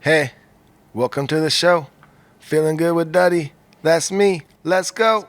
Hey, welcome to the show. Feeling good with Duddy. That's me. Let's go.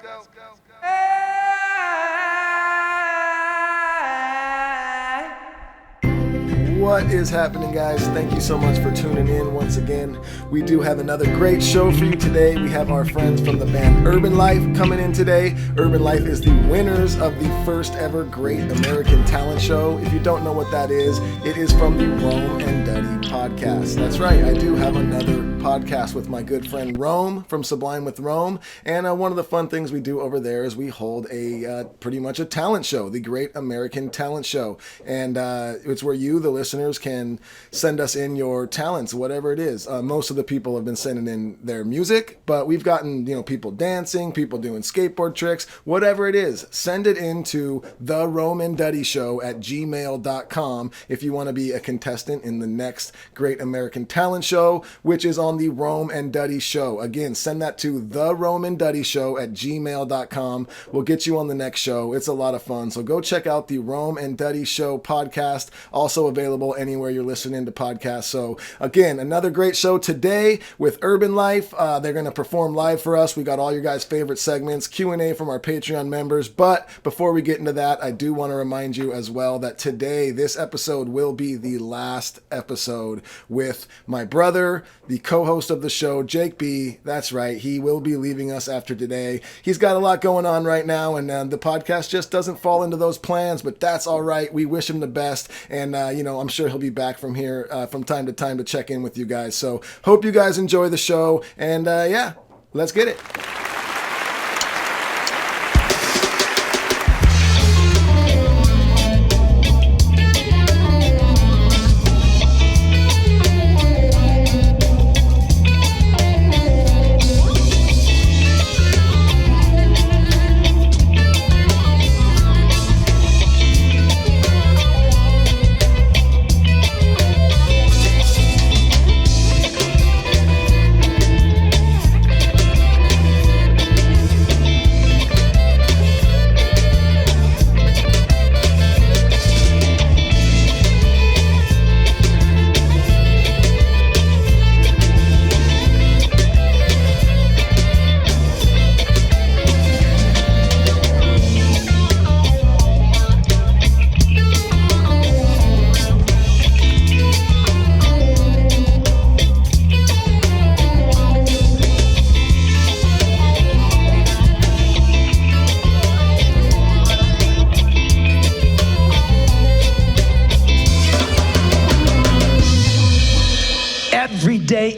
What is happening, guys? Thank you so much for tuning in once again. We do have another great show for you today. We have our friends from the band Urban Life coming in today. Urban Life is the winners of the first ever Great American Talent Show. If you don't know what that is, it is from the Rome and Duddy podcast. That's right, I do have another podcast with my good friend Rome from Sublime with Rome. And one of the fun things we do over there is we hold a pretty much a talent show, the Great American Talent Show. And it's where you, the listeners, can send us in your talents, whatever it is. Most of the people have been sending in their music, but we've gotten, people dancing, people doing skateboard tricks, whatever it is. Send it into the Rome and Duddy Show at gmail.com if you want to be a contestant in the next Great American Talent Show, which is on the Rome and Duddy Show. Again, send that to the Rome and Duddy Show at gmail.com. We'll get you on the next show. It's a lot of fun. So go check out the Rome and Duddy Show podcast, also available anywhere you're listening to podcasts. So again, another great show today with Urban Life. They're going to perform live for us. We got all your guys' favorite segments, Q&A from our Patreon members. But before we get into that, I do want to remind you as well that today, this episode will be the last episode with my brother, the co-host of the show, Jake B. That's right. He will be leaving us after today. He's got a lot going on right now, and the podcast just doesn't fall into those plans, but that's all right. We wish him the best. And, I'm sure he'll be back from here from time to time to check in with you guys. So hope you guys enjoy the show. And let's get it.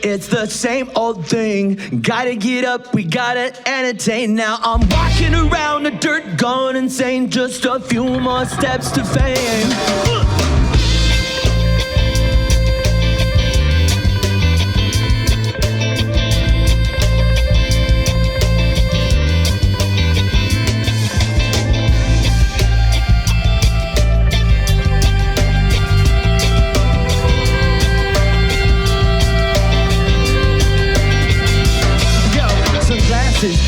It's the same old thing. Gotta get up, we gotta entertain. Now I'm walking around the dirt, going insane. Just a few more steps to fame.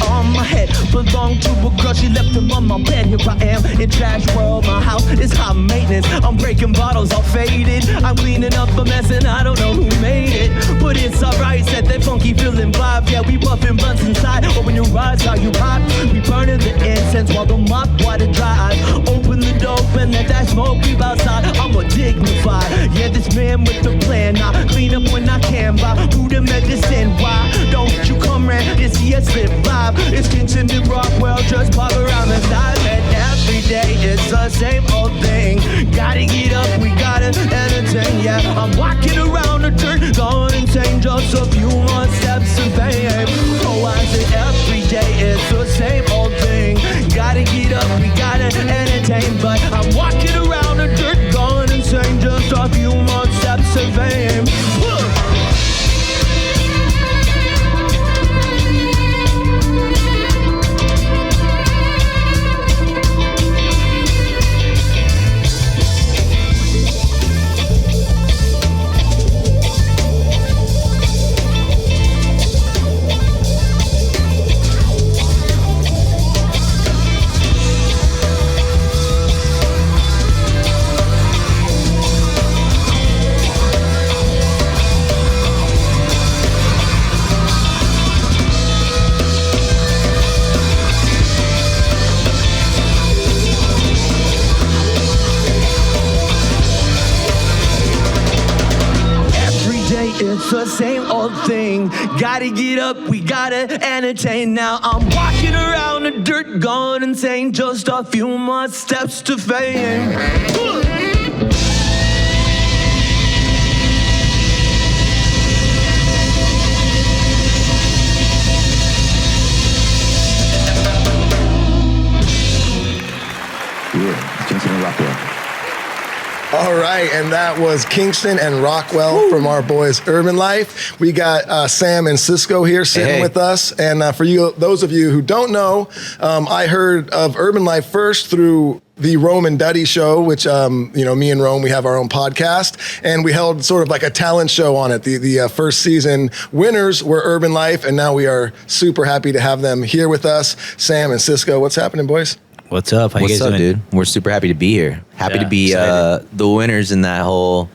On my head, belong to a girl, she left him on my bed. Here I am in trash world, my house is high maintenance. I'm breaking bottles, all faded. I'm cleaning up a mess and I don't know who made it. But it's alright, set that funky feeling vibe. Yeah, we buffing blunts inside, open your eyes, how you hot. We burning the incense while the mop water dries. Open the door and let that smoke creep outside. I'm a dignified, yeah, this man with the plan. I clean up when I can, buy food and medicine. Why don't you come round and see us live live? It's kitchen and Rockwell, just pop around the side. And every day it's the same old thing. Gotta get up, we gotta entertain. Yeah, I'm walking around the dirt, going insane. Just a few more steps to fame. It's the same old thing. Gotta get up, we gotta entertain. Now I'm walking around the dirt, gone insane. Just a few more steps to fame. Yeah, Kingston and Rockwell. All right, and that was Kingston and Rockwell from our boys Urban Life. We got Sam and Cisco here sitting with us. And for you, those of you who don't know, I heard of Urban Life first through the Rome and Duddy show, which, me and Rome, we have our own podcast, and we held sort of like a talent show on it. The first season winners were Urban Life, and now we are super happy to have them here with us. Sam and Cisco, what's happening, boys? What's up? How you What's guys up, doing? dude? We're super happy to be here. Happy to be the winners in that whole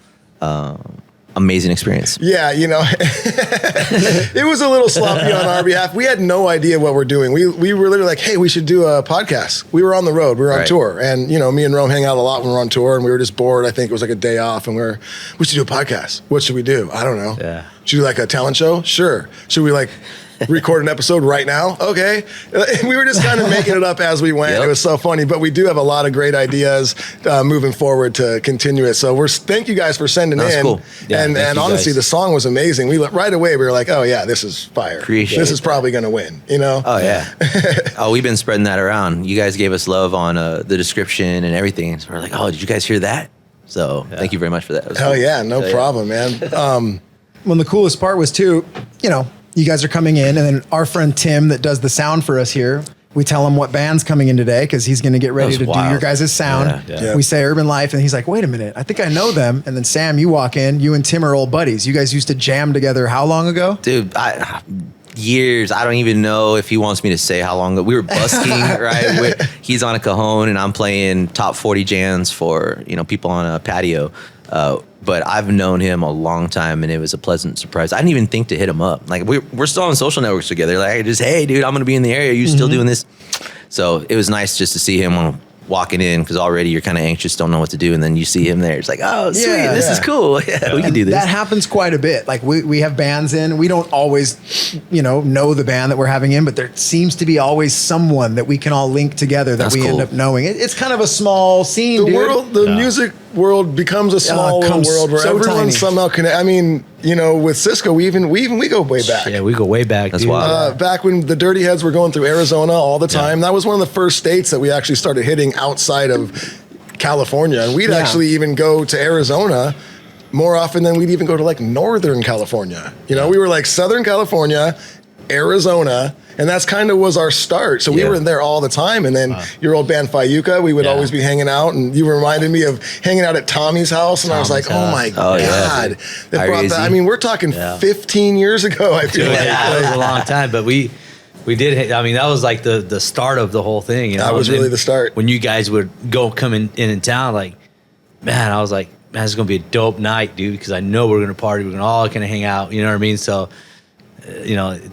amazing experience. Yeah, it was a little sloppy on our behalf. We had no idea what we're doing. We were literally like, hey, we should do a podcast. We were on the road. We were on tour. And, me and Rome hang out a lot when we're on tour, and we were just bored. I think it was like a day off, and we should do a podcast. What should we do? I don't know. Yeah. Should we do like a talent show? Sure. Should we record an episode right now? Okay. We were just kind of making it up as we went. Yep. It was so funny, but we do have a lot of great ideas moving forward to continue it. So thank you guys for sending in. Cool. Yeah, and honestly, the song was amazing. Right away, we were like, oh yeah, this is fire. This is probably going to win, Oh yeah. We've been spreading that around. You guys gave us love on the description and everything. So we're like, oh, did you guys hear that? So thank you very much for that. Hell yeah. No problem, man. Well, the coolest part was too, you guys are coming in, and then our friend Tim that does the sound for us here, we tell him what band's coming in today because he's going to get ready to do your guys' sound. Yeah. We say Urban Life, and he's like, wait a minute, I think I know them. And then Sam, you walk in, you and Tim are old buddies. You guys used to jam together how long ago? Dude, years. I don't even know if he wants me to say how long ago. We were busking, right? He's on a cajon, and I'm playing top 40 jams for, people on a patio. But I've known him a long time, and it was a pleasant surprise. I didn't even think to hit him up. Like we're still on social networks together. Like hey, dude, I'm gonna be in the area. Are you still doing this? So it was nice just to see him walking in, because already you're kind of anxious, don't know what to do, and then you see him there. It's like, oh, sweet, this is cool. Yeah, we can do this. That happens quite a bit. Like we have bands in. We don't always, know the band that we're having in, but there seems to be always someone that we can all link together that end up knowing. It's kind of a small scene. The music world becomes a small little world where everyone somehow connects. I mean, with Cisco, we go way back. Yeah, we go way back. That's wild. Back when the Dirty Heads were going through Arizona all the time, that was one of the first states that we actually started hitting outside of California. And we'd actually even go to Arizona more often than we'd even go to like Northern California. We were like Southern California, Arizona, and that's kind of was our start. So we were in there all the time. And then your old band Fayuca, we would always be hanging out. And you reminded me of hanging out at Tommy's house. And I was like, oh my God. Yeah. That brought that. I mean, we're talking 15 years ago, I feel like. Yeah, it was a long time. But we did. I mean, that was like the start of the whole thing. That was really the start. When you guys would come in town, like, man, I was like, man, it's going to be a dope night, dude, because I know we're going to party. We're going to all kind of hang out. You know what I mean? So,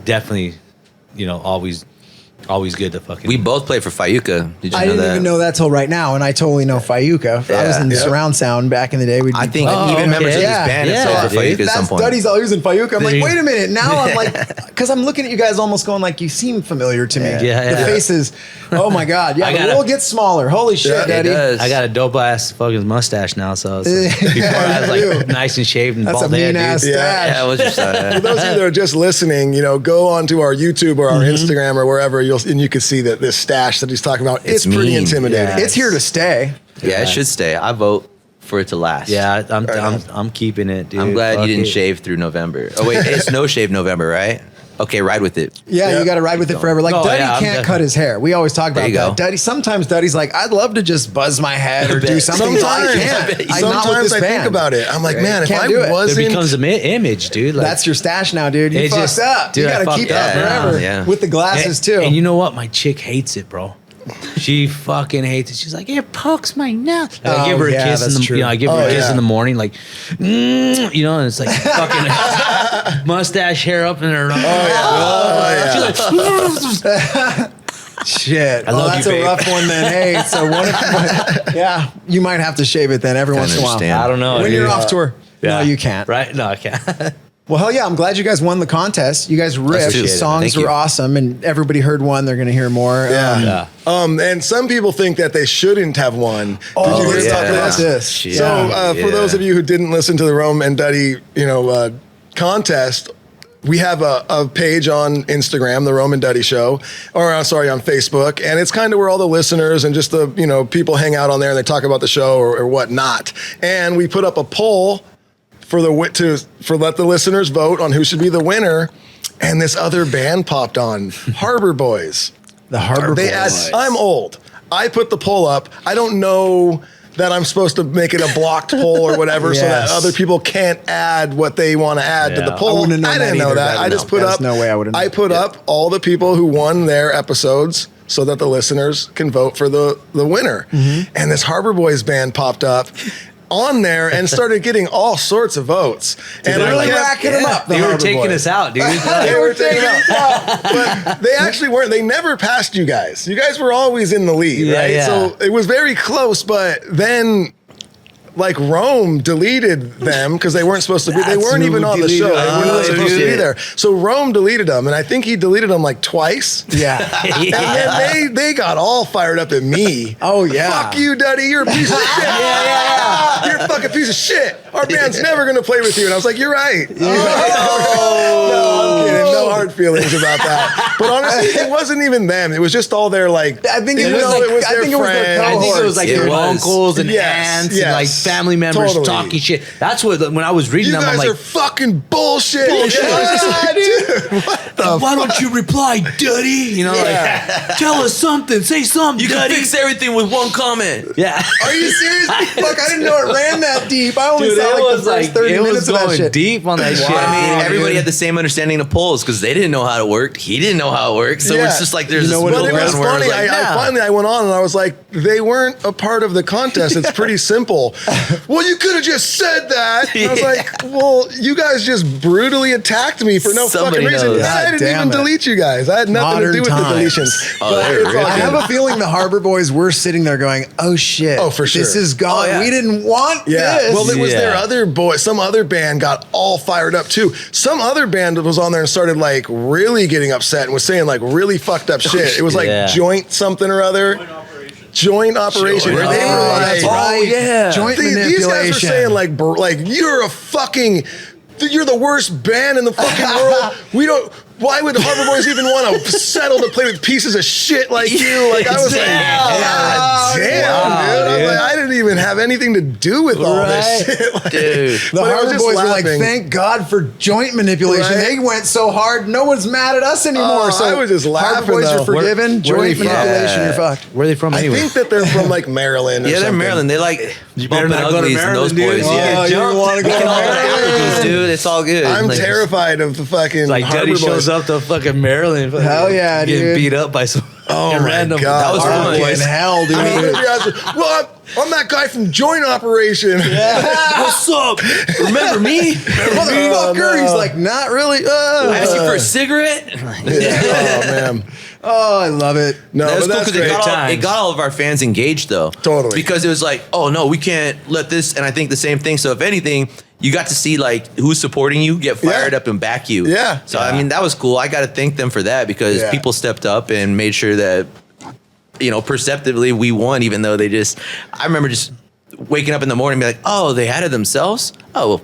definitely, always good to fucking. We both played for Fayuca. Did you know that? I didn't even know that till right now, and I totally know Fayuca. I was in surround sound back in the day. I think even members of this band have played for Fayuca at some point. Duddy's always in Fayuca. I'm like, wait a minute. Now I'm like, because I'm looking at you guys almost going like, you seem familiar to me. Yeah. The faces. Oh my God. Yeah, the world gets smaller. Holy shit, Duddy. I got a dope ass fucking mustache now. So before I was like nice and shaved and bald head. That's a mean ass stash. Yeah, it was just. For those of you that are just listening, go onto our YouTube or our Instagram or wherever, and you can see that this stash that he's talking about. It's pretty intimidating. Yeah. It's here to stay. Yeah, it should stay. I vote for it to last. Yeah, I'm keeping it, dude. I'm glad you didn't shave through November. Oh wait, it's no shave November, right? Okay, ride with it. Yeah, you got to ride with it forever. Like Duddy can't cut his hair. We always talk about that. Duddy. Sometimes Duddy's like, I'd love to just buzz my head or do something. Sometimes I think about it. I'm like, man, if I wasn't, it becomes an image, dude. Like, that's your stash now, dude. You fucked up. Dude, you got to keep that forever. Yeah. With the glasses too. And you know what? My chick hates it, bro. She fucking hates it. She's like, it pokes my nose. I give her a kiss in the, I give her a kiss in the morning, like, and it's like fucking mustache hair up in her. She's like, shit. That's a rough one then. Hey, so what if, you might have to shave it then every once in a while. I don't know. When you're off tour. No, you can't. Right? No, I can't. Well, hell yeah. I'm glad you guys won the contest. You guys ripped. Appreciate it. Songs Thank were you. awesome, and everybody heard one. They're going to hear more. Yeah. And some people think that they shouldn't have won. Oh, Did you let's hear talk about this? this. Shit. So for those of you who didn't listen to the Rome and Duddy, contest, we have a page on Instagram, the Rome and Duddy Show, on Facebook, and it's kind of where all the listeners and just the people hang out on there and they talk about the show or whatnot. And we put up a poll for let the listeners vote on who should be the winner. And this other band popped on, Harbor Boys. The Harbor Boys. I'm old. I put the poll up. I don't know that I'm supposed to make it a blocked poll or whatever so that other people can't add what they want to add to the poll. I didn't know that. I just put up. No way I would have. I put up all the people who won their episodes so that the listeners can vote for the winner. And this Harbor Boys band popped up on there and started getting all sorts of votes. And They're really racking them up. They were taking us out, dude. they were taking us out. But they actually weren't. They never passed you guys. You guys were always in the lead, right? Yeah. So it was very close, but then Rome deleted them because they weren't supposed to be. They weren't even on the show. They weren't supposed to be there. So Rome deleted them, and I think he deleted them twice. Yeah. And then they got all fired up at me. Oh, yeah. Fuck you, Duddy. You're a piece of shit. You're a fucking piece of shit. Our band's never going to play with you. And I was like, you're right. No, I'm kidding. No hard feelings about that. But honestly, it wasn't even them. It was just all their I think it was their friends. I think it was their was. uncles and aunts and family members talking shit. That's what when I was reading You them, I'm guys like, are fucking bullshit. Dude, What the why don't you reply, Duddy? Tell us something. Say something. You can Duddy. fix everything with one comment. Yeah. Are you serious? Fuck, I didn't know it ran that deep. I only Dude, saw it was the first 30 it minutes was of that going shit. deep on that shit. I mean, everybody dude. had the same understanding of polls because they didn't know how it worked. He didn't know how it worked. So it's just like there's this But middle it was ground where funny. it's like, I went on and I was like, they weren't a part of the contest. It's pretty simple. Well, you could have just said that. And I was like, well, you guys just brutally attacked me for no Somebody fucking reason. knows. I didn't Damn even it. delete you guys. I had nothing Modern to do with times. the deletions. Oh, But they're it's all really I good. have a feeling the Harbor Boys were sitting there going, oh shit. Oh, for sure. This is gone. Oh, yeah. We didn't want this. Well, it was their Yeah. other boy. Some other band got all fired up too. Some other band was on there and started really getting upset and was saying really fucked up shit. It was Yeah. joint something or other. Joint operation. Joint They were Oh, that's right. yeah. Joint These manipulation. guys were saying you're a fucking, you're the worst band in the fucking world. We don't. Why would Harbor Boys even want to settle to play with pieces of shit like you? Like I was God damn, dude. I was like, I didn't even have anything to do with all this shit. dude. The But I was Harbor just Boys were like, laughing. thank God for joint manipulation. Right. They went so hard, no one's mad at us anymore. Oh, so I was just laughing, Harbor Boys though. are forgiven. Where are Joint they from? manipulation, you're fucked. Where are they from I anyway? think that they're from Maryland. Or Yeah, they're something. Maryland. They better bumping not go to uglies and those Maryland, dude. boys. Oh, Yeah, you don't want to go we to can all go to Maryland. Applebee's, dude. It's all good. I'm terrified of the fucking like Harbor Duddy Boys. shows up to fucking Maryland. Hell yeah, getting dude. beat up by some Oh my random. God. That was Harbor fun. Boys. In hell, dude. I mean, if you guys are, well, I'm that guy from Joint Operation. What's up? Remember me? Motherfucker. no. He's like, not really. I asked you for a cigarette. Oh man. Oh, I love it. No, That was but cool that's because great. it got all of our fans engaged, though. Totally. Because it was like, oh no, we can't let this. And I think the same thing. So if anything, you got to see who's supporting you get fired Yeah. up and back you. Yeah. So I mean, that was cool. I got to thank them for that because Yeah. people stepped up and made sure that perceptively we won, even though I remember just waking up in the morning and be like, oh, they had it themselves. Oh, well,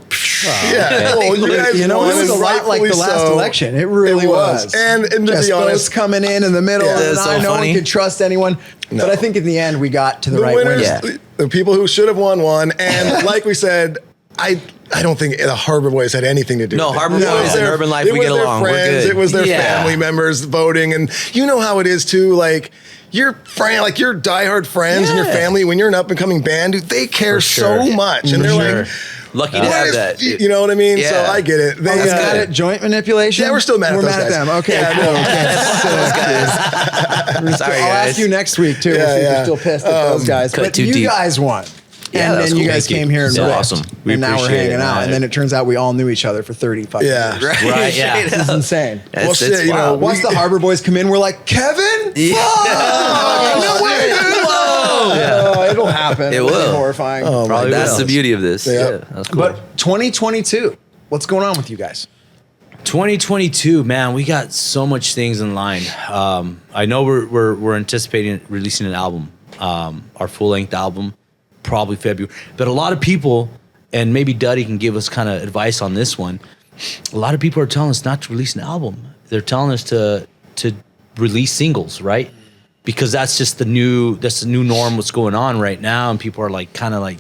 Yeah. Well, you guys You know, won, it was a and lot like the rightfully last so. election. It really It was. was. And to Just be votes honest, coming in the middle, Yeah. and That's so no one funny. could trust anyone. No. But I think in the end, we got to the, the right winners, winner. the people who should have won. And like we said, I don't think the Harbor Boys had anything to do No, with it. Harbor It Boys was and Urban Life, it we was get their along. We're Friends, good. it was their Yeah. family members voting. And you know how it is too, your diehard friends and your family, when you're an up and coming band, dude, they care so much. And they're like, lucky to what have is- that. you know what I mean? Yeah. So I get it. They, That's got got it. it. Joint manipulation. Yeah, we're still mad at We're those mad at guys. them. Okay, Yeah, cool. no. Okay. Sorry, I'll guys. ask you next week too. Yeah, if yeah. you're still pissed at those guys. cut But too you deep. guys won. Yeah, And that was then you cool. guys Thank you. came here and So ripped. awesome. We And now we're appreciate hanging it, out. man. And then it turns out we all knew each other for 30 fucking Yeah. years. Right, yeah. This is insane. Well, It's shit, you know, wild. Once the Harbor Boys come in, we're like, Kevin? Yeah. No way, dude. It'll happen. It It'll be will. horrifying. Oh, my That's God. the beauty of this. Yeah. Yeah, that's cool. But 2022, What's going on with you guys? 2022, man, we got so much things in line. I know we're anticipating releasing an album, our full length album, probably February. But a lot of people, and maybe Duddy can give us kind of advice on this one. A lot of people are telling us not to release an album. They're telling us to release singles, right? Because that's just the new norm. What's going on right now, and people are like kind of like,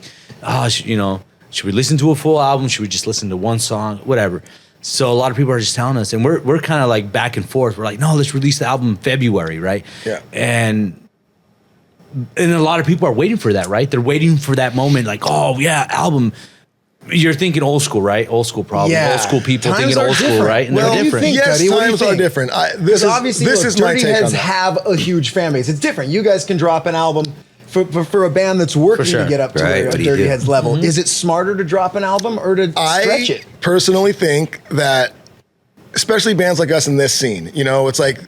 should we listen to a full album? Should we just listen to one song? Whatever. So a lot of people are just telling us, and we're kind of like back and forth. We're like, no, let's release the album in February, right? Yeah. And a lot of people are waiting for that, right? They're waiting for that moment, like, oh yeah, album. You're thinking old school, right? Old school, probably. Yeah. Old school people Times thinking are old school, different. right? And Well, they're different. think, yes, Duddy? What do you times are think? different. Because obviously, this is my Dirty take on Heads that. have a huge fan base. It's different. You guys can drop an album for a band that's working For sure. to get up to Right, a what do you Dirty do? Heads level. Is it smarter to drop an album or to stretch it? Personally think that, especially bands like us in this scene, it's like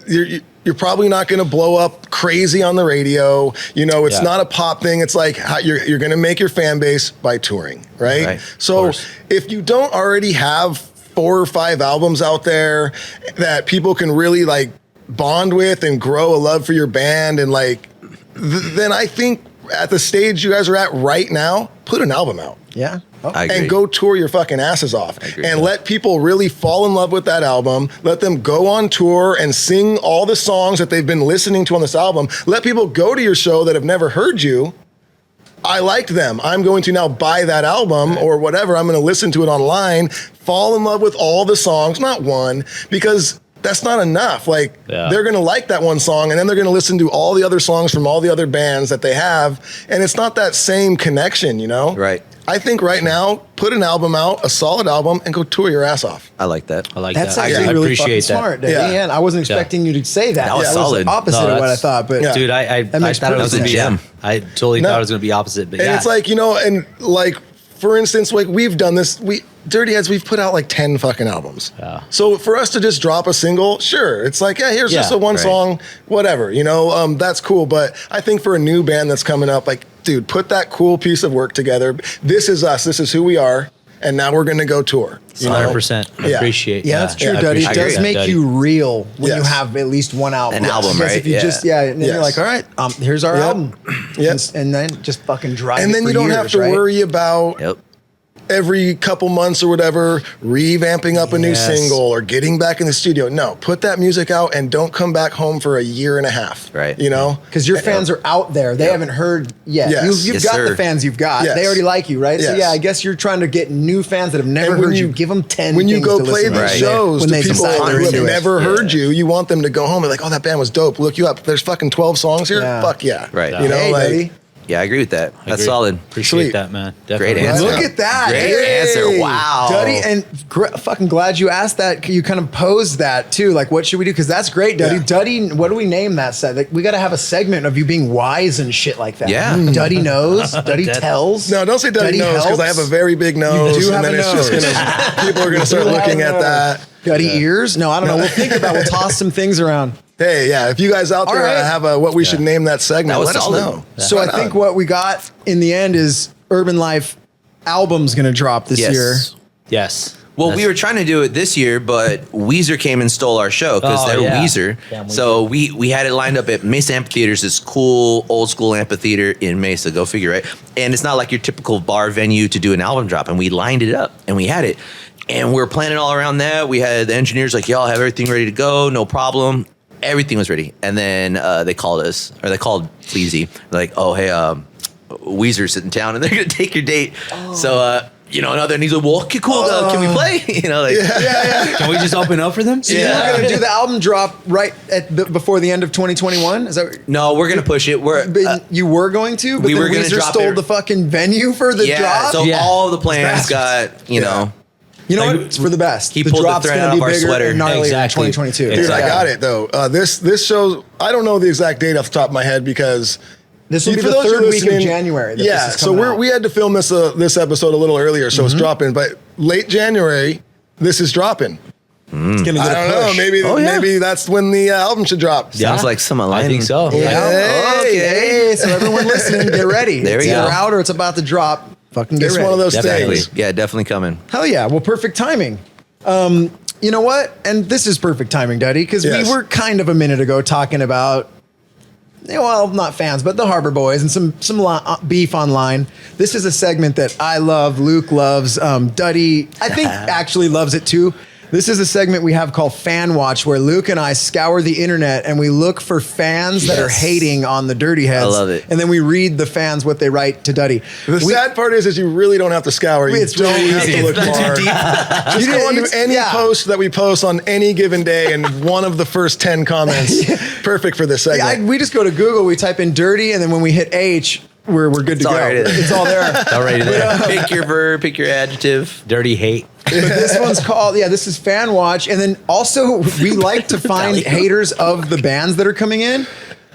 you're probably not going to blow up crazy on the radio. It's Yeah. not a pop thing. It's like you're going to make your fan base by touring, right? Right, So of course. if you don't already have 4 or 5 albums out there that people can really like bond with and grow a love for your band, and like, then I think at the stage you guys are at right now, put an album out. Yeah. Oh. I agree. And go tour your fucking asses off agree. and let people really fall in love with that album. Let them go on tour and sing all the songs that they've been listening to on this album. Let people go to your show that have never heard you. I liked them. I'm going to now buy that album or whatever. I'm going to listen to it online, fall in love with all the songs, not one, because that's not enough. Like, they're going to like that one song, and then they're going to listen to all the other songs from all the other bands that they have, and it's not that same connection, Right. I think right now, put an album out, a solid album, and go tour your ass off. I like that. I like That's that. actually I really appreciate fucking that. smart, Dave. Yeah. And I wasn't expecting you to say that. That was Yeah, solid. opposite No, of what I that's- thought, but Yeah. Dude, I makes thought it was perfect a sense. gem. I totally No. thought it was going to be opposite, but And yeah. it's like, and like, for instance, like we've done this, Dirty Heads, we've put out like 10 fucking albums. Yeah. So for us to just drop a single, sure. It's like, here's just Yeah, a one right. song, whatever, that's cool. But I think for a new band that's coming up, like, dude, put that cool piece of work together. This is us. This is who we are. And now we're going to go tour. 100%. I Yeah. appreciate yeah, that's true, I Duddy. It appreciate does that, make Duddy. you real when you Yes. have at least one album. An album, Because right? if you Yeah. just, and then you're Yes. like, all right, here's our Yep. album. Yep. And then just fucking drive And it then for you don't years, have to right? worry about Yep. every couple months or whatever, revamping up a new Yes. single or getting back in the studio. No, put that music out and don't come back home for a year and a half. Right. Because your fans are out there. They haven't heard yet. Yes. You've Yes, got sir. the fans you've got. Yes. They already like you, right? So Yes. yeah, I guess you're trying to get new fans that have never And when heard you. you- Give them 10 When you things go to play listen these to shows when to they people decide who they're have into it. never heard you, you want them to go home and like, oh, that band was dope. Look you up. There's fucking 12 songs here. Yeah. Fuck yeah. Right. Hey, buddy. Yeah, I agree with that. That's Agree. solid. Appreciate Sweet. that, man. Great Definitely. answer. Look at that. Great answer. Wow. Duddy, and fucking glad you asked that. You kind of posed that too. Like, what should we do? Because that's great, Duddy. Yeah. Duddy, what do we name that set? Like, we got to have a segment of you being wise and shit like that. Yeah. Duddy knows. Duddy tells. No, don't say Duddy knows because I have a very big nose. do have and then a it's just nose. gonna, people are going to start You looking have at a that. Duddy ears? No, I don't know. We'll think about. We'll toss some things around. Hey, yeah, if you guys out All there right. have what we should name that segment, That was let us solid. know. So Right I think on. what we got in the end is Urban Life album's going to drop this Yes. year. Yes. Well, we were trying to do it this year, but Weezer came and stole our show because Oh, they're yeah. Weezer. Damn, Weezer. So we had it lined up at Mesa Amphitheaters, this cool old school amphitheater in Mesa. Go figure, right? And it's not like your typical bar venue to do an album drop. And we lined it up and we had it. And we were planning all around that. We had the engineers like, y'all have everything ready to go, no problem. Everything was ready. And then they called us, or they called Fleazy. They're like, oh, hey, Weezer's in town and they're going to take your date. So, another, and he's like, well, okay, cool. Can we play? Can we just open up for them? So you're going to do the album drop right before the end of 2021? Is that No, we're going to push it. But you were going to, but we then were gonna Weezer drop stole it. the fucking venue for the drop. So Yeah. all the plans got, you know. You know Like, what? It's for the best. he the pulled the drop's thread going out to be of our bigger sweater. and gnarlier Exactly. in 2022. Dude, Dude, I got it though. This show, I don't know the exact date off the top of my head because This will be for the those who are third week of listening- January. That Yeah, this is so coming out. we had to film this episode a little earlier, so it's dropping. But late January, this is dropping. It's going to I get don't a know. push. Maybe that's when the album should drop. Sounds like some I alignment. think so. Yeah. Hey, Okay. So everyone listening, get ready. There we it's either go. out or it's about to drop. fucking get It's ready. one of those Definitely. things. Yeah, definitely coming. Hell yeah. Well, perfect timing. You know what? And this is perfect timing, Duddy, because Yes. we were kind of a minute ago talking about, well, not fans, but the Harbor Boys and some beef online. This is a segment that I love, Luke loves, Duddy, I think actually loves it too. This is a segment we have called Fan Watch, where Luke and I scour the internet and we look for fans that are hating on the Dirty Heads. I love it. And then we read the fans what they write to Duddy. The sad part is you really don't have to scour. You It's don't really have easy. to look It's not hard. too deep. Just go onto any post that we post on any given day, and one of the first 10 comments, perfect for this segment. We just go to Google, we type in dirty, and then when we hit H, we're good to go. already there. It's all there. Already there. Pick your verb, pick your adjective. Dirty hate. But this one's called, this is Fan Watch. And then also, we like to find haters of the bands that are coming in.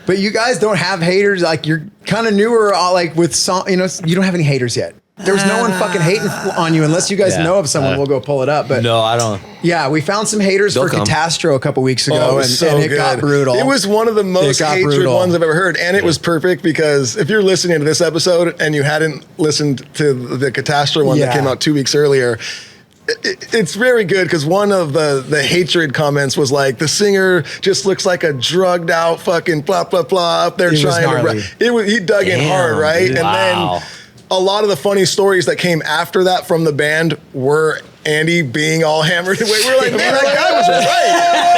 But you guys don't have haters. Like, you're kind of newer, like with some, you don't have any haters yet. There's no one fucking hating on you unless you guys know of someone. We'll go pull it up. But No, I don't. yeah, we found some haters They'll for come. Catastro a couple weeks ago, Oh, it was and, so and it good. got brutal. It was one of the most got hatred brutal. ones I've ever heard, and it was perfect because if you're listening to this episode and you hadn't listened to the Catastrophe one that came out 2 weeks earlier, it's very good because one of the hatred comments was like, the singer just looks like a drugged out fucking blah blah blah up there It was trying gnarly. to. He dug in hard, right? Dude. And Wow. then a lot of the funny stories that came after that from the band were Andy being all hammered away. We're like, man, that guy was right.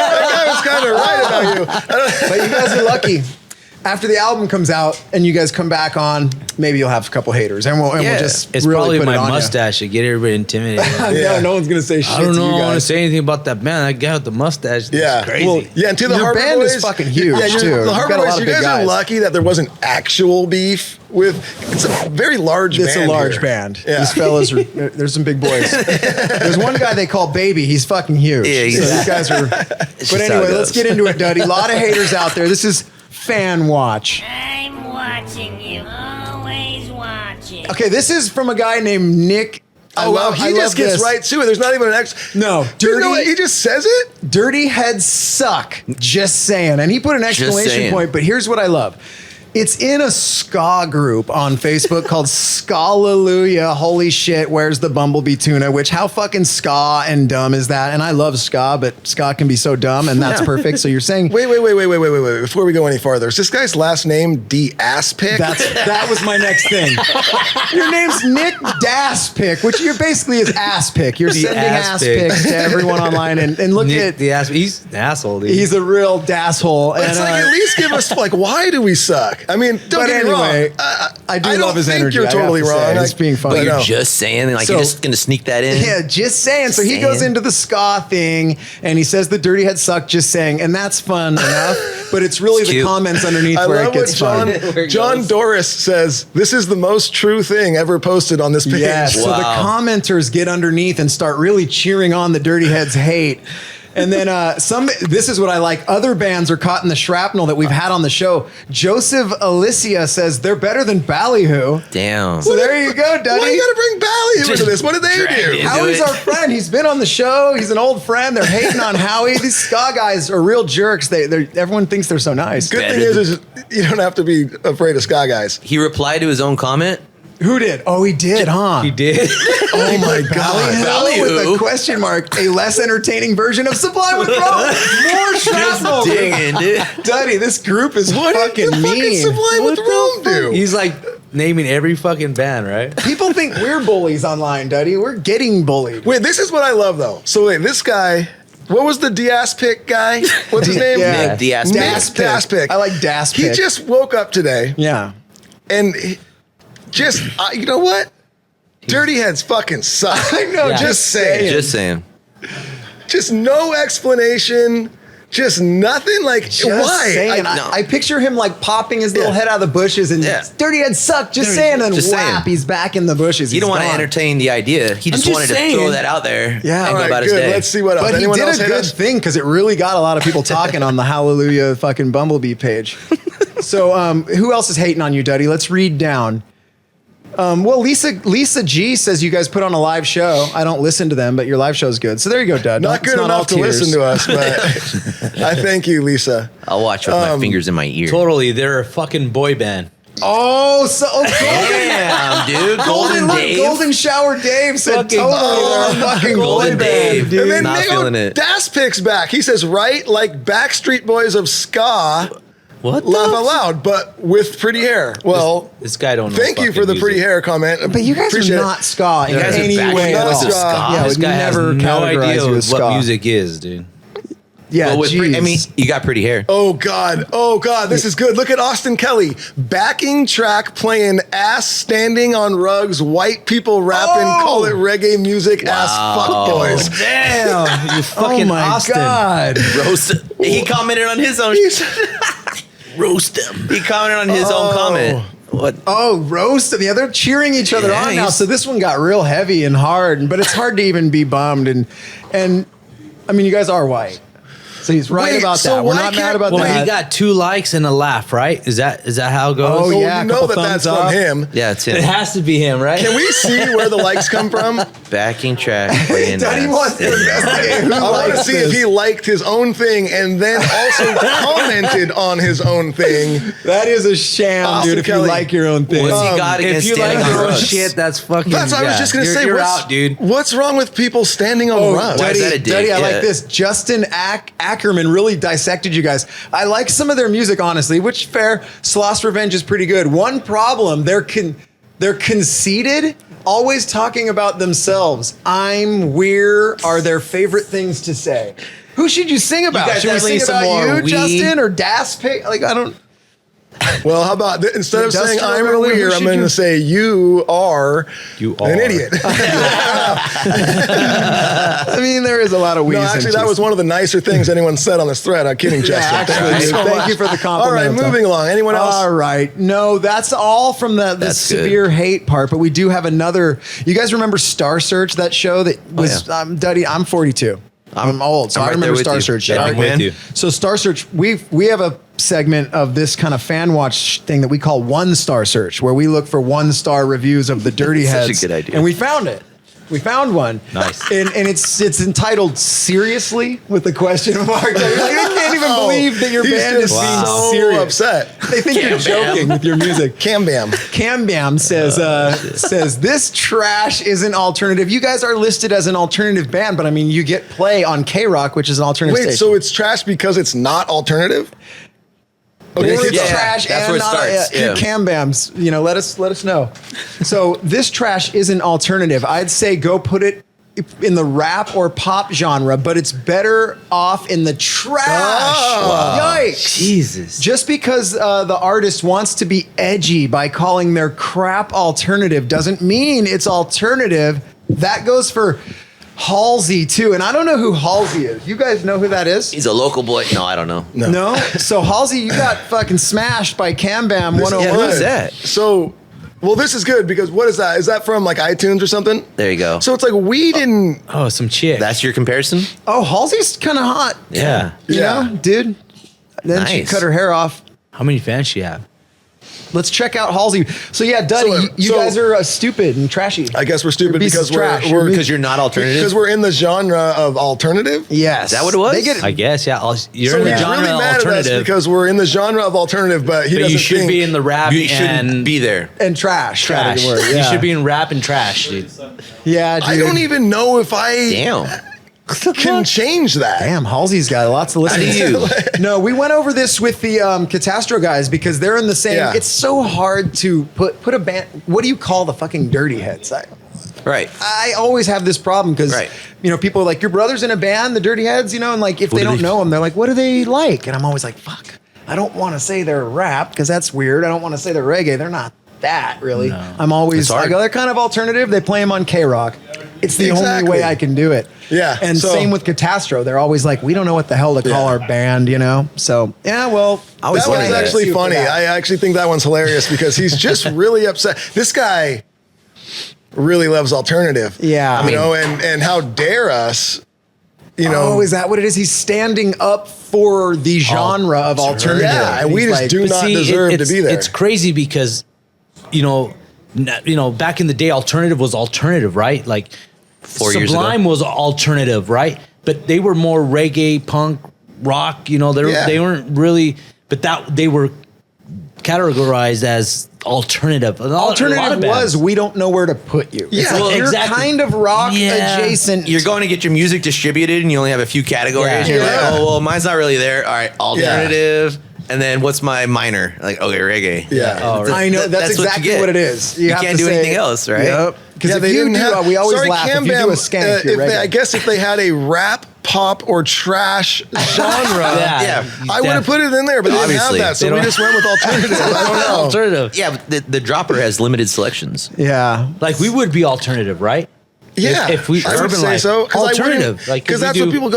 That guy was kind of right about you. But you guys are lucky. After the album comes out and you guys come back on, maybe you'll have a couple haters, and we'll just It's really probably put my it on mustache to get everybody intimidated. Yeah. No one's gonna say shit. I don't to know. you I want to guys. say anything about that man. That guy with the mustache. Yeah, It's crazy. Well, yeah, and to the Your Harbor band Boys, is fucking huge, you're- too. The You've Harbor got a lot Boys, of you big guys are guys. lucky that there wasn't actual beef with. It's a very large. It's band a large here. band. Yeah. These fellas are. There's some big boys. There's one guy they call Baby. He's fucking huge. Yeah, so these guys are. just But how anyway, it let's goes. get into it, Duddy. A lot of haters out there. This is Fan Watch. I'm watching you, always watching. Okay, this is from a guy named Nick. Oh wow, he just gets right to it. There's not even an X. No, You know what? dirty. He just says it. Dirty heads suck. Just saying. And he put an exclamation saying. point, but here's what I love. It's in a ska group on Facebook called Scalaluya. Holy shit, where's the Bumblebee tuna? Which, how fucking ska and dumb is that? And I love ska, but ska can be so dumb, and that's perfect. So you're saying Wait. Before we go any farther, is this guy's last name D Aspic? that was my next thing. Your name's Nick Daspick, which you're basically is ass pick. You're The sending ass ass pick. pics to everyone online, and look Nick, at the ass. He's an asshole, dude. he's a real dasshole. It's and, like at least give us like why do we suck? I mean, don't But get me anyway, wrong. I do don't love his think energy. You're I have totally to say. wrong. It's being funny. But You're no. just saying, like, So- you're just going to sneak that in? Yeah, just saying. So he Saying. goes into the ska thing and he says the dirty head suck, just saying. And that's fun enough. But it's really It's the cute. comments underneath I where love it what gets fun. John Doris says. This is the most true thing ever posted on this page. Yes. So the Wow. commenters get underneath and start really cheering on the dirty heads hate. And then this is what I like. Other bands are caught in the shrapnel that we've had on the show. Joseph Alicia says they're better than Ballyhoo. Damn. So there you go, Duddy. Why you got to bring Ballyhoo into this? What did they dragged do? in. Howie's do it. our friend. He's been on the show. He's an old friend. They're hating on Howie. These ska guys are real jerks. Everyone thinks they're so nice. Good thing Better is you don't have to be afraid of ska guys. He replied to his own comment. Who did? Oh, he did, huh? He did. Oh my Ballyhoo god! with a Ballyhoo. question mark. A less entertaining version of Sublime with Rome. More shrapnel. Digging, dude. Duddy, this group is What fucking did the fucking mean. Sublime with Rome do? He's like naming every fucking band, right? People think we're bullies online, Duddy. We're getting bullied. Wait, this is what I love though. So wait, this guy. What was the Diaspic guy? What's his name? Yeah. Nick Diaspic. Daspic. I like Daspic. He just woke up today Yeah. and you know what? Dirty heads fucking suck. I know, Yeah. just saying. Just saying. Just no explanation. Just nothing. Like Just why? saying. no. I picture him like popping his little head out of the bushes and Yeah. dirty head suck. Just saying, and just whap, saying. he's back in the bushes. You He's don't want to gone. entertain the idea. He just just wanted saying. to throw that out there Yeah. and All go right, about his good. day. Let's see what else. But he Anyone did else a hit good us? thing because it really got a lot of people talking on the Hallelujah fucking Bumblebee page. So who else is hating on you, Duddy? Let's read down. Well, Lisa G says you guys put on a live show. I don't listen to them, but your live show's good. So there you go, Dud. Not It's good all enough to tears. listen to us, but I thank you, Lisa. I'll watch with my fingers in my ear. Totally, they're a fucking boy band. Damn, dude. Golden Dave. Golden Shower Dave said Fucking- totally they're a fucking Golden boy band. Dave. And then Not feeling Neo it. Das picks back. He says, right, like Backstreet Boys of ska, What? laugh out loud, but with pretty hair. Well, This guy don't know. thank you for the fucking pretty music. hair comment. But you guys Appreciate are it. not ska in You guys are any back way to at not all. ska. Yeah, This would guy has never no categorize idea you as what ska. music is, dude. Yeah, But with I mean, jeez. you got pretty hair. Oh God, this is good. Look at Austin Kelly. Backing track playing ass standing on rugs, white people rapping, Oh! call it reggae music, ass fuck boys. Damn, you fucking Oh my Austin. God. Roast. He commented on his own. Roast him. He commented on his own comment. What? Oh, roast them. Yeah, they're cheering each other Yeah, on now. he's- So this one got real heavy and hard, but it's hard to even be bummed. And I mean, you guys are white. So he's right Wait, about so that. We're why not mad can't- about Well, that. he got 2 likes and a laugh, right? Is that how it goes? Oh, So yeah, you a know couple that that's thumbs from up. him. Yeah, it's It him. has to be him, right? Can we see where the likes come from? Backing track playing Daddy ass wants to standing. investigate who I want to likes see this. if he liked his own thing and then also commented on his own thing. That is a sham, Austin dude, if Kelly. you like your own thing. What's he got if against you like standing on your own rugs? shit, that's fucking. That's what I was just going to say. You're what's, out, dude. What's wrong with people standing on rugs? Why is that a dig? Duddy, I Yeah. like this. Justin Ackerman really dissected you guys. I like some of their music, honestly, which fair. Sloss Revenge is pretty good. One problem, they're conceited, always talking about themselves. We're are their favorite things to say. Who should you sing about? guys Should we definitely sing some about more you, we. Justin, or Das Pig? Like, I don't. Well, how about instead of saying Dustin I'm or a who weird, I'm should going you- to say you are an idiot. I mean, there is a lot of No, weeds. actually, that was one of the nicer things anyone said on this thread. I'm kidding, Justin. actually, Thank you so thank much. you for the compliment. All right, moving along. Anyone else? All right. No, that's all from the That's good. severe hate part, but we do have another. You guys remember Star Search, that show that was, yeah. Duddy, I'm 42. I'm old, so I'm I right there remember with Star you. Search. Yeah, All I'm right? with you. So Star Search, we have a segment of this kind of fan watch thing that we call One Star Search, where we look for 1-star reviews of the Dirty Such a Heads. good idea. And we found it. We found one. Nice. And it's entitled Seriously with the question mark. Like, I can't even believe that your He's band is just being so serious. upset. They think you're joking with your music. Cam Bam. Cam Bam says this trash isn't alternative. You guys are listed as an alternative band, but I mean you get play on K-Rock, which is an alternative Wait, station. so it's trash because it's not alternative? Or Okay, it's keep going. trash That's and where it not starts, yeah. Cam Bams. Let us know. So this trash isn't alternative. I'd say go put it in the rap or pop genre, but it's better off in the trash. Yikes. Jesus. Just because the artist wants to be edgy by calling their crap alternative doesn't mean it's alternative. That goes for Halsey too. And I don't know who Halsey is. You guys know who that is? He's a local boy. No, I don't know. No? So Halsey, you got fucking smashed by Cam Bam 101. Yeah, who's that? So, well, this is good because what is that? Is that from like iTunes or something? There you go. So it's like we didn't. Oh, some chick. That's your comparison? Oh, Halsey's kind of hot. yeah. You Yeah. know, dude. Then she Nice. cut her hair off. How many fans she have? Let's check out Halsey. So yeah, Duddy, you So- guys are stupid and trashy. I guess we're stupid Your piece because is trash. we're Because you're not alternative? because we're in the genre of alternative. Yes. Is that what it was? They get I guess, yeah. You're So in the he's genre really of mad at us alternative, because we're in the genre of alternative, but he but doesn't you should think be in the rap You shouldn't and be there. and trash. trash. Word, You yeah. should be in rap and trash, dude. Yeah, dude. I don't even know if I Damn. can change that. Damn, Halsey's got lots to listen How do to. you? No, we went over this with the Catastro guys because they're in the same. Yeah. It's so hard to put a band. What do you call the fucking Dirty Heads? Right. I always have this problem because Right. people are like, your brother's in a band, the Dirty Heads, and like if What they do don't they- know them, they're like, what do they like? And I'm always like, fuck, I don't want to say they're rap because that's weird. I don't want to say they're reggae. They're not that really. I'm always It's hard. I go, they're kind of alternative. They play them on K-Rock. It's the only Exactly. way I can do it. Yeah, And so- same with Catastro. They're always like, we don't know what the hell to call Yeah. our band, So yeah, well, I always That wondered one's that. actually Thank you for funny. that. I actually think that one's hilarious because he's just really upset. This guy really loves alternative. Yeah. and how dare us, Oh, is that what it is? He's standing up for the genre of alternative. Yeah, and we He's just like, do But not see, deserve to it's- be there. It's crazy because, back in the day, alternative was alternative, right? Like 4 years ago. Sublime was alternative, right? But they were more reggae, punk, rock. They Yeah. weren't really. But they were categorized as alternative. Alternative was we don't know where to put you. Yeah, It's well, you're exactly. kind of rock Yeah. adjacent. You're going to get your music distributed and you only have a few categories. Yeah. You're Yeah. like, oh, well, mine's not really there. All right, alternative. And then what's my minor? Like, okay, reggae. Yeah. Oh, right. I know that's what you exactly get. what it is. You have can't to do say- anything else, right? Yep. Because Yeah, if they you didn't do, have. we always sorry, laugh. Cam If you do Bam, a skank, you're I reggae. guess if they had a rap, pop, or trash genre, Yeah. I would have put it in there, but they didn't have Obviously. that, so They we don't- just went with alternative. I don't know. Alternative. Yeah, but the dropper has limited selections. Yeah. Like we would be alternative, right? Yeah, If we I would urban say life. so. Alternative, like, because if we that's what do- people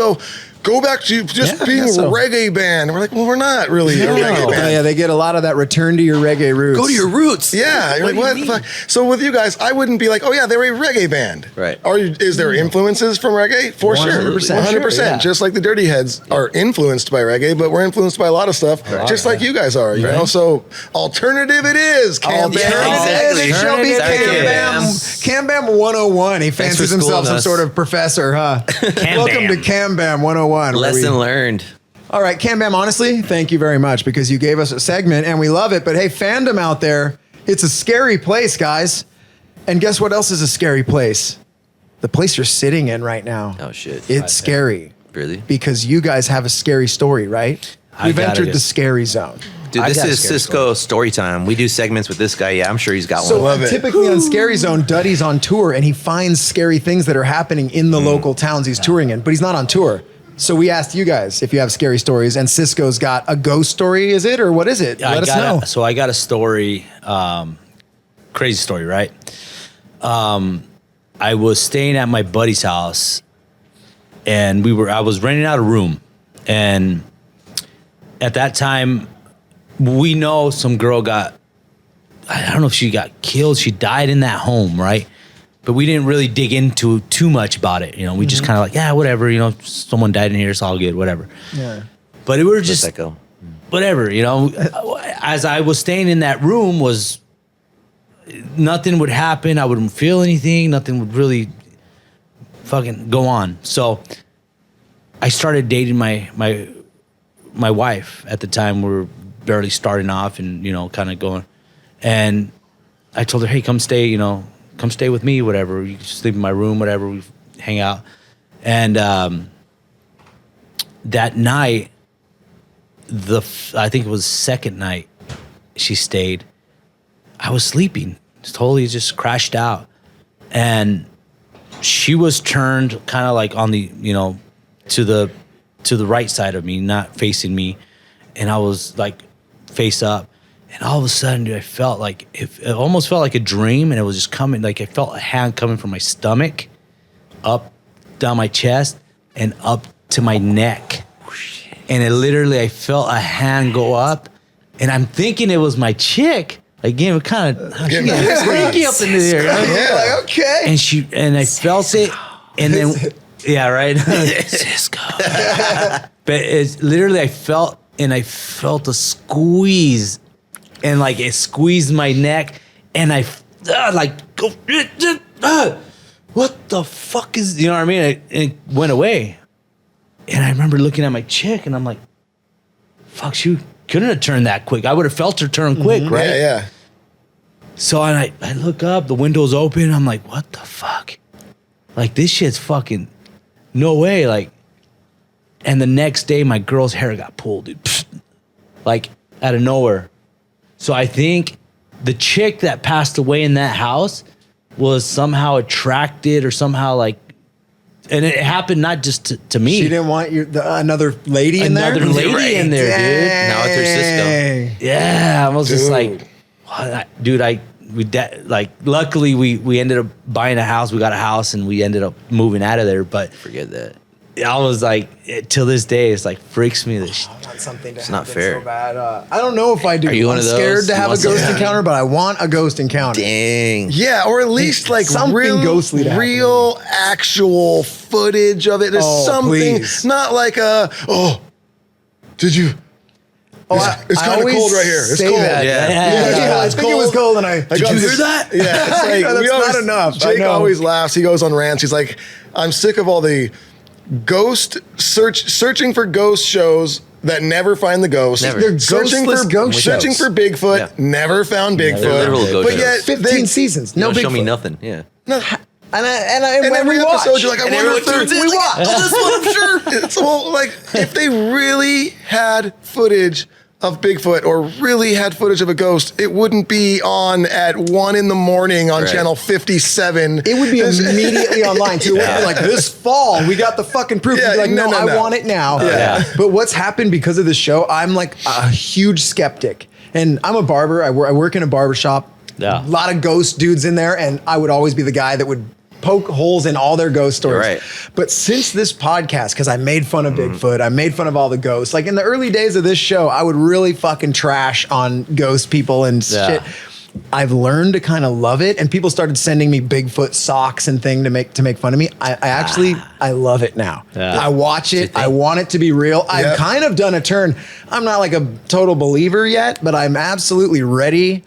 go back to just Yeah, being I guess a so. reggae band. And we're like, well, we're not really a reggae Oh, band. yeah, they get a lot of that return to your reggae roots. Go to your roots. Yeah, you're like, what the fuck? So with you guys, I wouldn't be like, oh yeah, they're a reggae band. Right. Is there influences from reggae? For sure. 100%. 100%. Sure, yeah. Just like the Dirty Heads are influenced by reggae, but we're influenced by a lot of stuff, just like you guys are, you know? So alternative it is, Cam Bam. Exactly. It shall be Sorry, Cam Cam. Bam. Cam Bam 101. He Thanks for fancies himself schooling some us. sort of professor, huh? Cam Welcome Bam. to Cam Bam 101. where Lesson we- learned. All right, Cam Bam, honestly, thank you very much because you gave us a segment and we love it. But hey, fandom out there, it's a scary place, guys. And guess what else is a scary place? The place you're sitting in right now. Oh, shit. It's scary Really? because you guys have a scary story, right? I We've got entered it. the scary zone. Dude, I this got a is scary Cisco story time. We do segments with this guy. Yeah, I'm sure he's got So one. Love it. typically on Scary Zone, Duddy's on tour and he finds scary things that are happening in the local towns he's touring in, but he's not on tour. So we asked you guys if you have scary stories, and Cisco's got a ghost story, is it, or what is it? Let us know. So I got a story, crazy story, right? I was staying at my buddy's house, and I was renting out a room, and at that time, we know some girl I don't know if she got killed. She died in that home, right? But we didn't really dig into too much about it. You know, we just kind of like, yeah, whatever. You know, someone died in here, it's all good, whatever. Yeah. But we were Let just that go. whatever, you know. As I was staying in that room, nothing would happen. I wouldn't feel anything. Nothing would really fucking go on. So I started dating my wife at the time. We were barely starting off, and you know, kind of going. And I told her, hey, come stay with me, whatever. You can sleep in my room, whatever. We hang out. And that night, I think it was the second night she stayed, I was sleeping. Totally just crashed out. And she was turned kind of like on the, you know, to the right side of me, not facing me. And I was like face up. And all of a sudden, dude, I felt like it almost felt like a dream, and it was just coming. Like I felt a hand coming from my stomach, up down my chest, and up to my neck. And I felt a hand go up, and I'm thinking it was my chick. Again, it kind of Getting freaky up in there. Yeah, like, okay. And I felt it, and then yeah, right, Cisco. But it's literally I felt a squeeze. And like it squeezed my neck, and I what the fuck is, you know what I mean? It went away, and I remember looking at my chick, and I'm like, fuck, she couldn't have turned that quick. I would have felt her turn quick, right? Yeah, yeah. So I look up, the window's open. I'm like, what the fuck? Like this shit's fucking no way. Like, and the next day my girl's hair got pulled, dude. Like out of nowhere. So I think the chick that passed away in that house was somehow attracted or somehow like, and it happened not just to me. She didn't want another lady in there? Another lady in there, dude. Now with her Cisco. Yeah, I was just Dude. like, what? Dude, luckily we ended up buying a house. We got a house and we ended up moving out of there. But Forget that. I was like, till this day, it's like freaks me that I want something to It's not happen fair. so bad. I don't know if I do. Are you I'm one of those? scared to You have a want ghost something? encounter, but I want a ghost encounter. Dang. Yeah, or at least like Something ghostly to happen. real actual footage of it. There's Oh, something, please. not like did you? Oh, It's I kind of always cold right here. It's say cold. that. Yeah. Yeah, I it's think it was cold, and I got you this- hear that? Yeah, it's like That's we not always, enough. I Jake know. always laughs. He goes on rants. He's like, I'm sick of all the ghost searching for ghost shows that never find the ghost. Never. They're ghostless ghost shows. Searching for Bigfoot, Yeah. never found They're Bigfoot. literal ghost But shows. yet 15 seasons. No, No show me Bigfoot. nothing. Yeah. And every we watch. episode, you're like, I And wonder everyone if they're- tunes in, we like, watch. oh, this one, I'm sure. It's all like if they really had footage of Bigfoot or really had footage of a ghost, it wouldn't be on at 1 a.m. on Right. channel 57. It would be immediately online too. It would be like this fall, we got the fucking proof. Yeah, You'd be like, no, I no. want it now. Yeah. But what's happened because of this show? I'm like a huge skeptic, and I'm a barber. I work in a barber shop. Yeah. A lot of ghost dudes in there, and I would always be the guy that would poke holes in all their ghost stories. Right. But since this podcast, because I made fun of Bigfoot, I made fun of all the ghosts. Like in the early days of this show, I would really fucking trash on ghost people and shit. I've learned to kind of love it, and people started sending me Bigfoot socks and thing to make fun of me. I actually love it now. Yeah. I watch it. I want it to be real. I've Yep. kind of done a turn. I'm not like a total believer yet, but I'm absolutely ready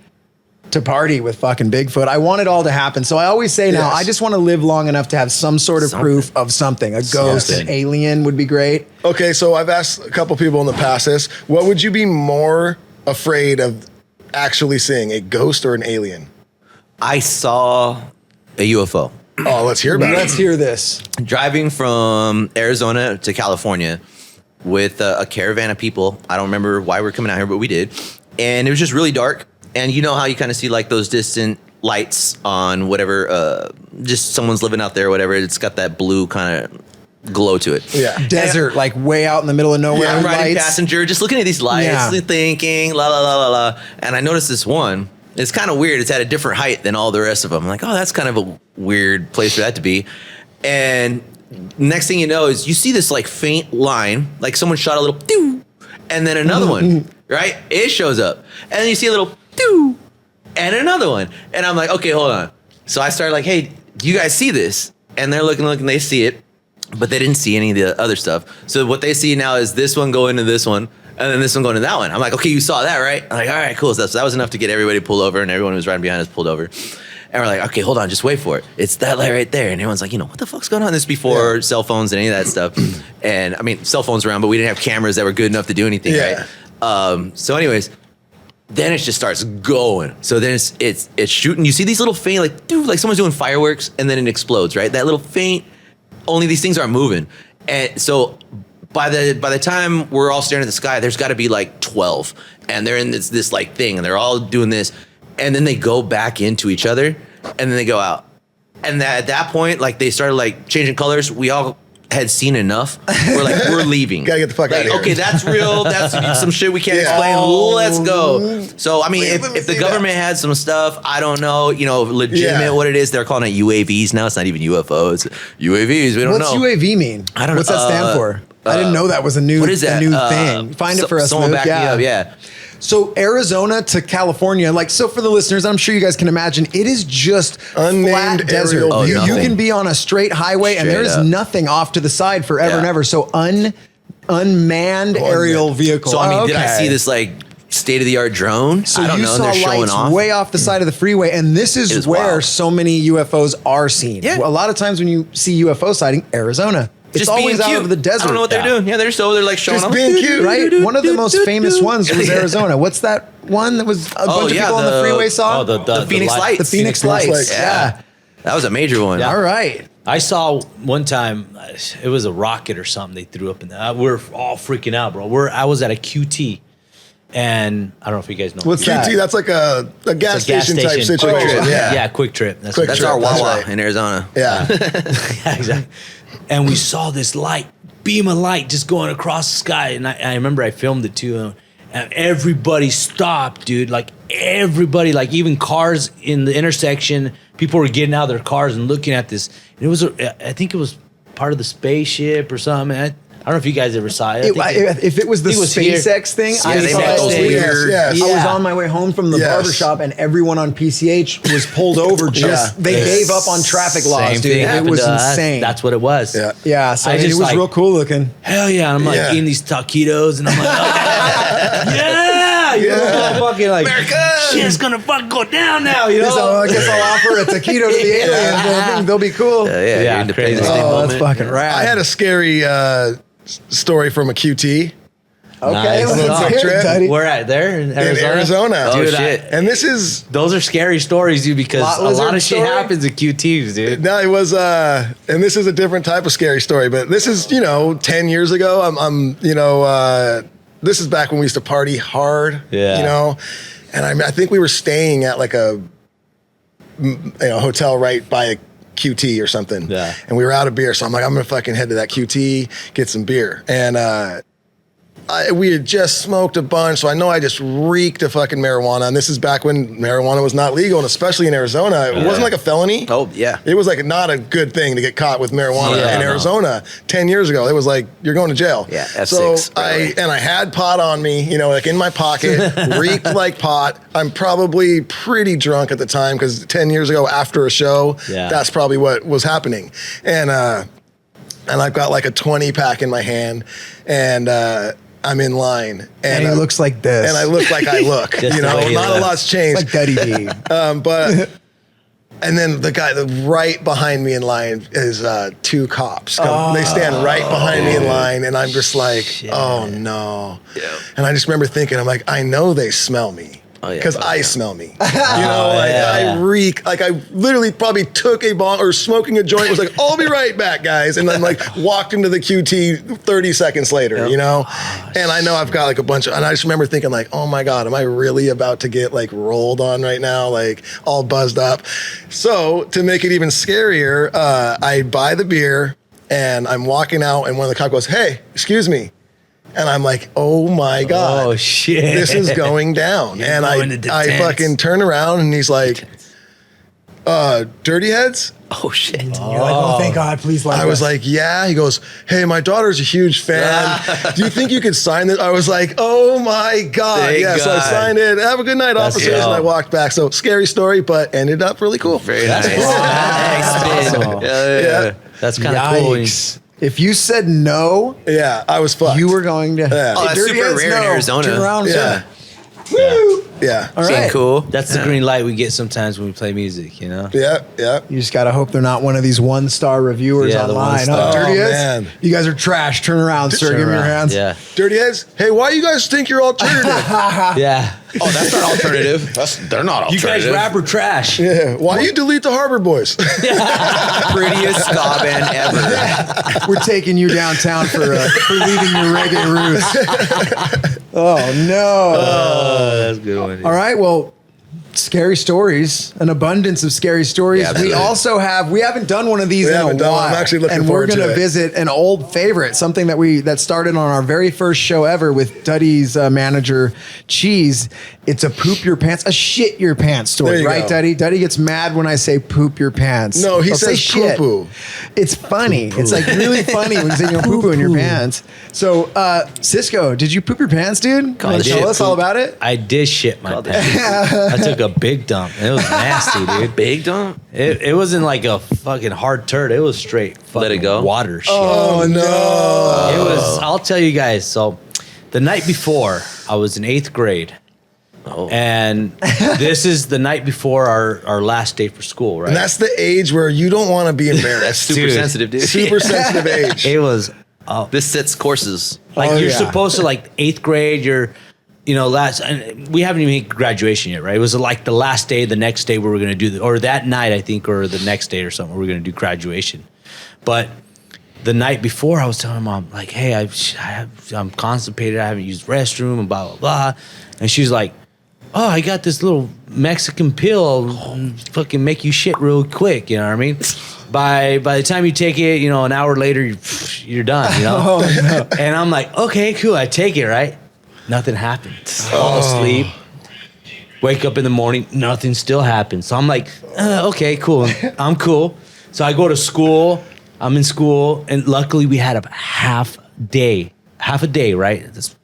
to party with fucking Bigfoot. I want it all to happen. So I always say now, Yes. I just want to live long enough to have some sort of proof of something. A ghost, an alien would be great. Okay, so I've asked a couple people in the past this. What would you be more afraid of actually seeing, a ghost or an alien? I saw a UFO Oh, let's hear about it. Let's hear this. driving from Arizona to California with a caravan of people. I don't remember why we're coming out here, but we did. And it was just really dark. And you know how you kind of see like those distant lights on whatever, just someone's living out there or whatever. It's got that blue kind of glow to it. Yeah. Desert, like way out in the middle of nowhere. I'm riding lights. passenger, just looking at these lights, Yeah. thinking, la la la la la. And I noticed this one. It's kind of weird. It's at a different height than all the rest of them. I'm like, oh, that's kind of a weird place for that to be. And next thing you know is you see this like faint line, like someone shot a little doo, and then another one, right? It shows up, and then you see a little doo, and another one, and I'm like, okay, hold on. So I started like, hey, do you guys see this? And they're looking, they see it, but they didn't see any of the other stuff. So what they see now is this one go into this one, and then this one going to that one. I'm like, okay, you saw that, right? I'm like, all right, cool. So that was enough to get everybody pulled over, and everyone who was riding behind us pulled over. And we're like, okay, hold on, just wait for it. It's that light right there. And everyone's like, what the fuck's going on? This is before cell phones and any of that stuff. And I mean, cell phones around, but we didn't have cameras that were good enough to do anything, Yeah. right? So anyways, then it just starts going. So then it's shooting. You see these little faint, like, dude, like someone's doing fireworks, and then it explodes, right? That little faint, only these things aren't moving. And so by the time we're all staring at the sky, there's got to be like 12, and they're in this like thing, and they're all doing this, and then they go back into each other, and then they go out. And at that point, like they started like changing colors. We all had seen enough. We're leaving. Gotta get the fuck like, out of here. Okay, that's real. That's some shit we can't Yeah. explain. Let's go. So I mean, Wait, let me if the see government had some stuff, I don't know, legitimate Yeah. what it is. They're calling it UAVs now. It's not even UFOs. UAVs. We don't What's know. UAV mean? I don't know. What's that stand for? I didn't know that was a new, What is that? a new thing. Find it for us, Someone Luke. back me up. Yeah. So Arizona to California, so for the listeners, I'm sure you guys can imagine, it is just Unnamed flat desert. aerial Oh, you nothing. can be on a straight highway and Straight there is up. nothing off to the side forever and Yeah. ever. So unmanned aerial vehicle. So I mean, did I Okay. see this like state of the art drone? So I don't you know. saw They're showing lights off. way off the side of the freeway, and this It is is where wild. so many UFOs are seen. Yeah. A lot of times when you see UFO sighting, Arizona. It's Just always being out cute. of the desert. I don't know what they're doing. Yeah, they're just over there like showing Just off. being cute. Right? One of the most famous ones was Yeah. Arizona. What's that one that was a bunch of yeah, people on the the- freeway saw? Oh, The Phoenix light- Lights. The Phoenix Lights. Yeah. That was a major one. All right. I saw one time, it was a rocket or something they threw up in there. We're all freaking out, bro. I was at a QT, and I don't know if you guys know. What's QT, that? that's like a gas It's a gas station type station. situation. Quick Trip. Yeah. Quick Trip. That's Quick That's Trip, our that's Wawa right. in Arizona. Yeah. Yeah, exactly. And we saw this light, beam of light just going across the sky. And I remember I filmed it too. And everybody stopped, dude. Like everybody, like even cars in the intersection, people were getting out of their cars and looking at this. And it was, I think it was part of the spaceship or something. I don't know if you guys ever saw it. If it was the I think it was here. SpaceX thing, Yeah, they saw make it. those weird- Yes, yes. I was Yeah. on my way home from the Yes. barbershop and everyone on PCH was pulled over. Just They gave up on traffic laws, Same dude. thing It happened was to us. insane. That's what it was. Yeah. Yeah, so I I mean, it just, was like- real cool looking. Hell yeah. And I'm like Yeah. eating these taquitos and I'm like, yeah. You know, fucking like, shit's gonna fucking go down now, you know? So I guess I'll offer a taquito to the aliens. I think they'll be cool. Yeah, Yeah, your Independence crazy. Day Oh, that's moment. fucking rad. I had a scary story from a QT. Okay, Nice. let's Quick hear trip. it, Duddy. We're at there in Arizona. In Arizona. Oh, Dude, shit. And this is Those are scary stories, dude, because Lot a lot lizard of shit story? happens at QTs, dude. no, it was and this is a different type of scary story, but this is 10 years ago. This is back when we used to party hard. Yeah. And I think we were staying at like a hotel right by a QT or something. Yeah. And we were out of beer, so I'm like, I'm gonna fucking head to that QT, get some beer. And we had just smoked a bunch, so I know I just reeked of fucking marijuana. And this is back when marijuana was not legal, and especially in Arizona, it wasn't like a felony. Oh, yeah. It was like not a good thing to get caught with marijuana Yeah, in no. Arizona 10 years ago. It was like, you're going to jail. Yeah, So F6, right away. I had pot on me, like in my pocket, reeked like pot. I'm probably pretty drunk at the time because 10 years ago after a show, that's probably what was happening. And I've got like a 20 pack in my hand, and I'm in line, And he looks like this. and I look like I look. Just the way he Not a looks. lot's changed. like Duddy D. But and then the guy right behind me in line is two cops. They stand right behind me in line, and I'm just like, oh no. Yeah. And I just remember thinking, I'm like, I know they smell me. Oh, yeah, Because but I yeah. smell me. I reek. Like I literally probably took a bong or smoking a joint, was like, I'll be right back, guys. And then like walked into the QT 30 seconds later, and I know I've got like a bunch of, and I just remember thinking like, oh my God, am I really about to get like rolled on right now? Like all buzzed up. So to make it even scarier, I buy the beer and I'm walking out and one of the cops goes, hey, excuse me. And I'm like, oh my God. Oh, shit. This is going down. You're And going to I detense. fucking turn around and he's like, dirty heads? Oh, shit. You're like, oh, thank God, please let I was like, yeah. He goes, hey, my daughter's a huge fan. Do you think you could sign this? I was like, oh my God. Thank yeah, so I God. signed it. Have a good night, That's officers. dope. And I walked back. So scary story, but ended up really cool. Very nice. That's awesome. Yeah. That's kind of cool. Yikes. If you said no, Yeah, I was fucked. you were going to. Yeah. Oh, that's Dirty super heads, rare in no. Arizona. Turn around. Yeah. Woo! Yeah. All Seemed right. cool. That's the green light we get sometimes when we play music, Yeah. You just gotta hope they're not one of these 1-star reviewers Yeah, the online. one-star. Dirty Oh, heads? man. You guys are trash. Turn around, sir. Turn Give me your around. hands. Yeah. Dirty heads. Hey, why you guys think you're alternative? Yeah. Oh, that's not alternative. They're not You alternative. guys rap or trash? Yeah. Why you delete the Harbor Boys? Prettiest ska band ever. We're taking you downtown for leaving your reggae roots. Oh no! That's a good one. All right, well, scary stories, an abundance of scary stories. Yeah, We absolutely. also have. We haven't done one of these We in a haven't done one. while. I'm actually looking and we're forward to gonna it. visit an old favorite, something that started on our very first show ever with Duddy's manager Cheese. It's a poop your pants, a shit your pants There story, you right, go. Duddy? Duddy gets mad when I say poop your pants. No, he I'll say says shit. poo-poo. It's funny. It's like really funny when you say you poo poo in your pants. So, Cisco, did you poop your pants, dude? I Want to did. tell us all about it? I did shit my pants. I took a big dump. It was nasty, dude. Big dump? It wasn't like a fucking hard turd. It was straight fucking Let it go? water shit. Oh no. It was. I'll tell you guys. So, the night before, I was in 8th grade, Oh. and this is the night before our last day for school. Right? And that's the age where you don't want to be That's embarrassed. super Dude. sensitive, dude. Super sensitive age. it was This sets courses. like Oh, you're yeah. supposed to like 8th grade. And we haven't even hit graduation yet, right? It was like the last day, the next day we were gonna do, or that night I think, or the next day or something, we were gonna do graduation. But the night before, I was telling mom like, "Hey, I'm constipated. I haven't used restroom and blah blah blah," and she's like, "Oh, I got this little Mexican pill, fucking make you shit real quick." You know what I mean? By the time you take it, an hour later, you're done. And I'm like, okay, cool. I take it, right? Nothing happened. Fall asleep. Wake up in the morning, nothing still happens. So I'm like, okay, cool. I'm cool. So I go to school. I'm in school, and luckily we had a half a day, right? It's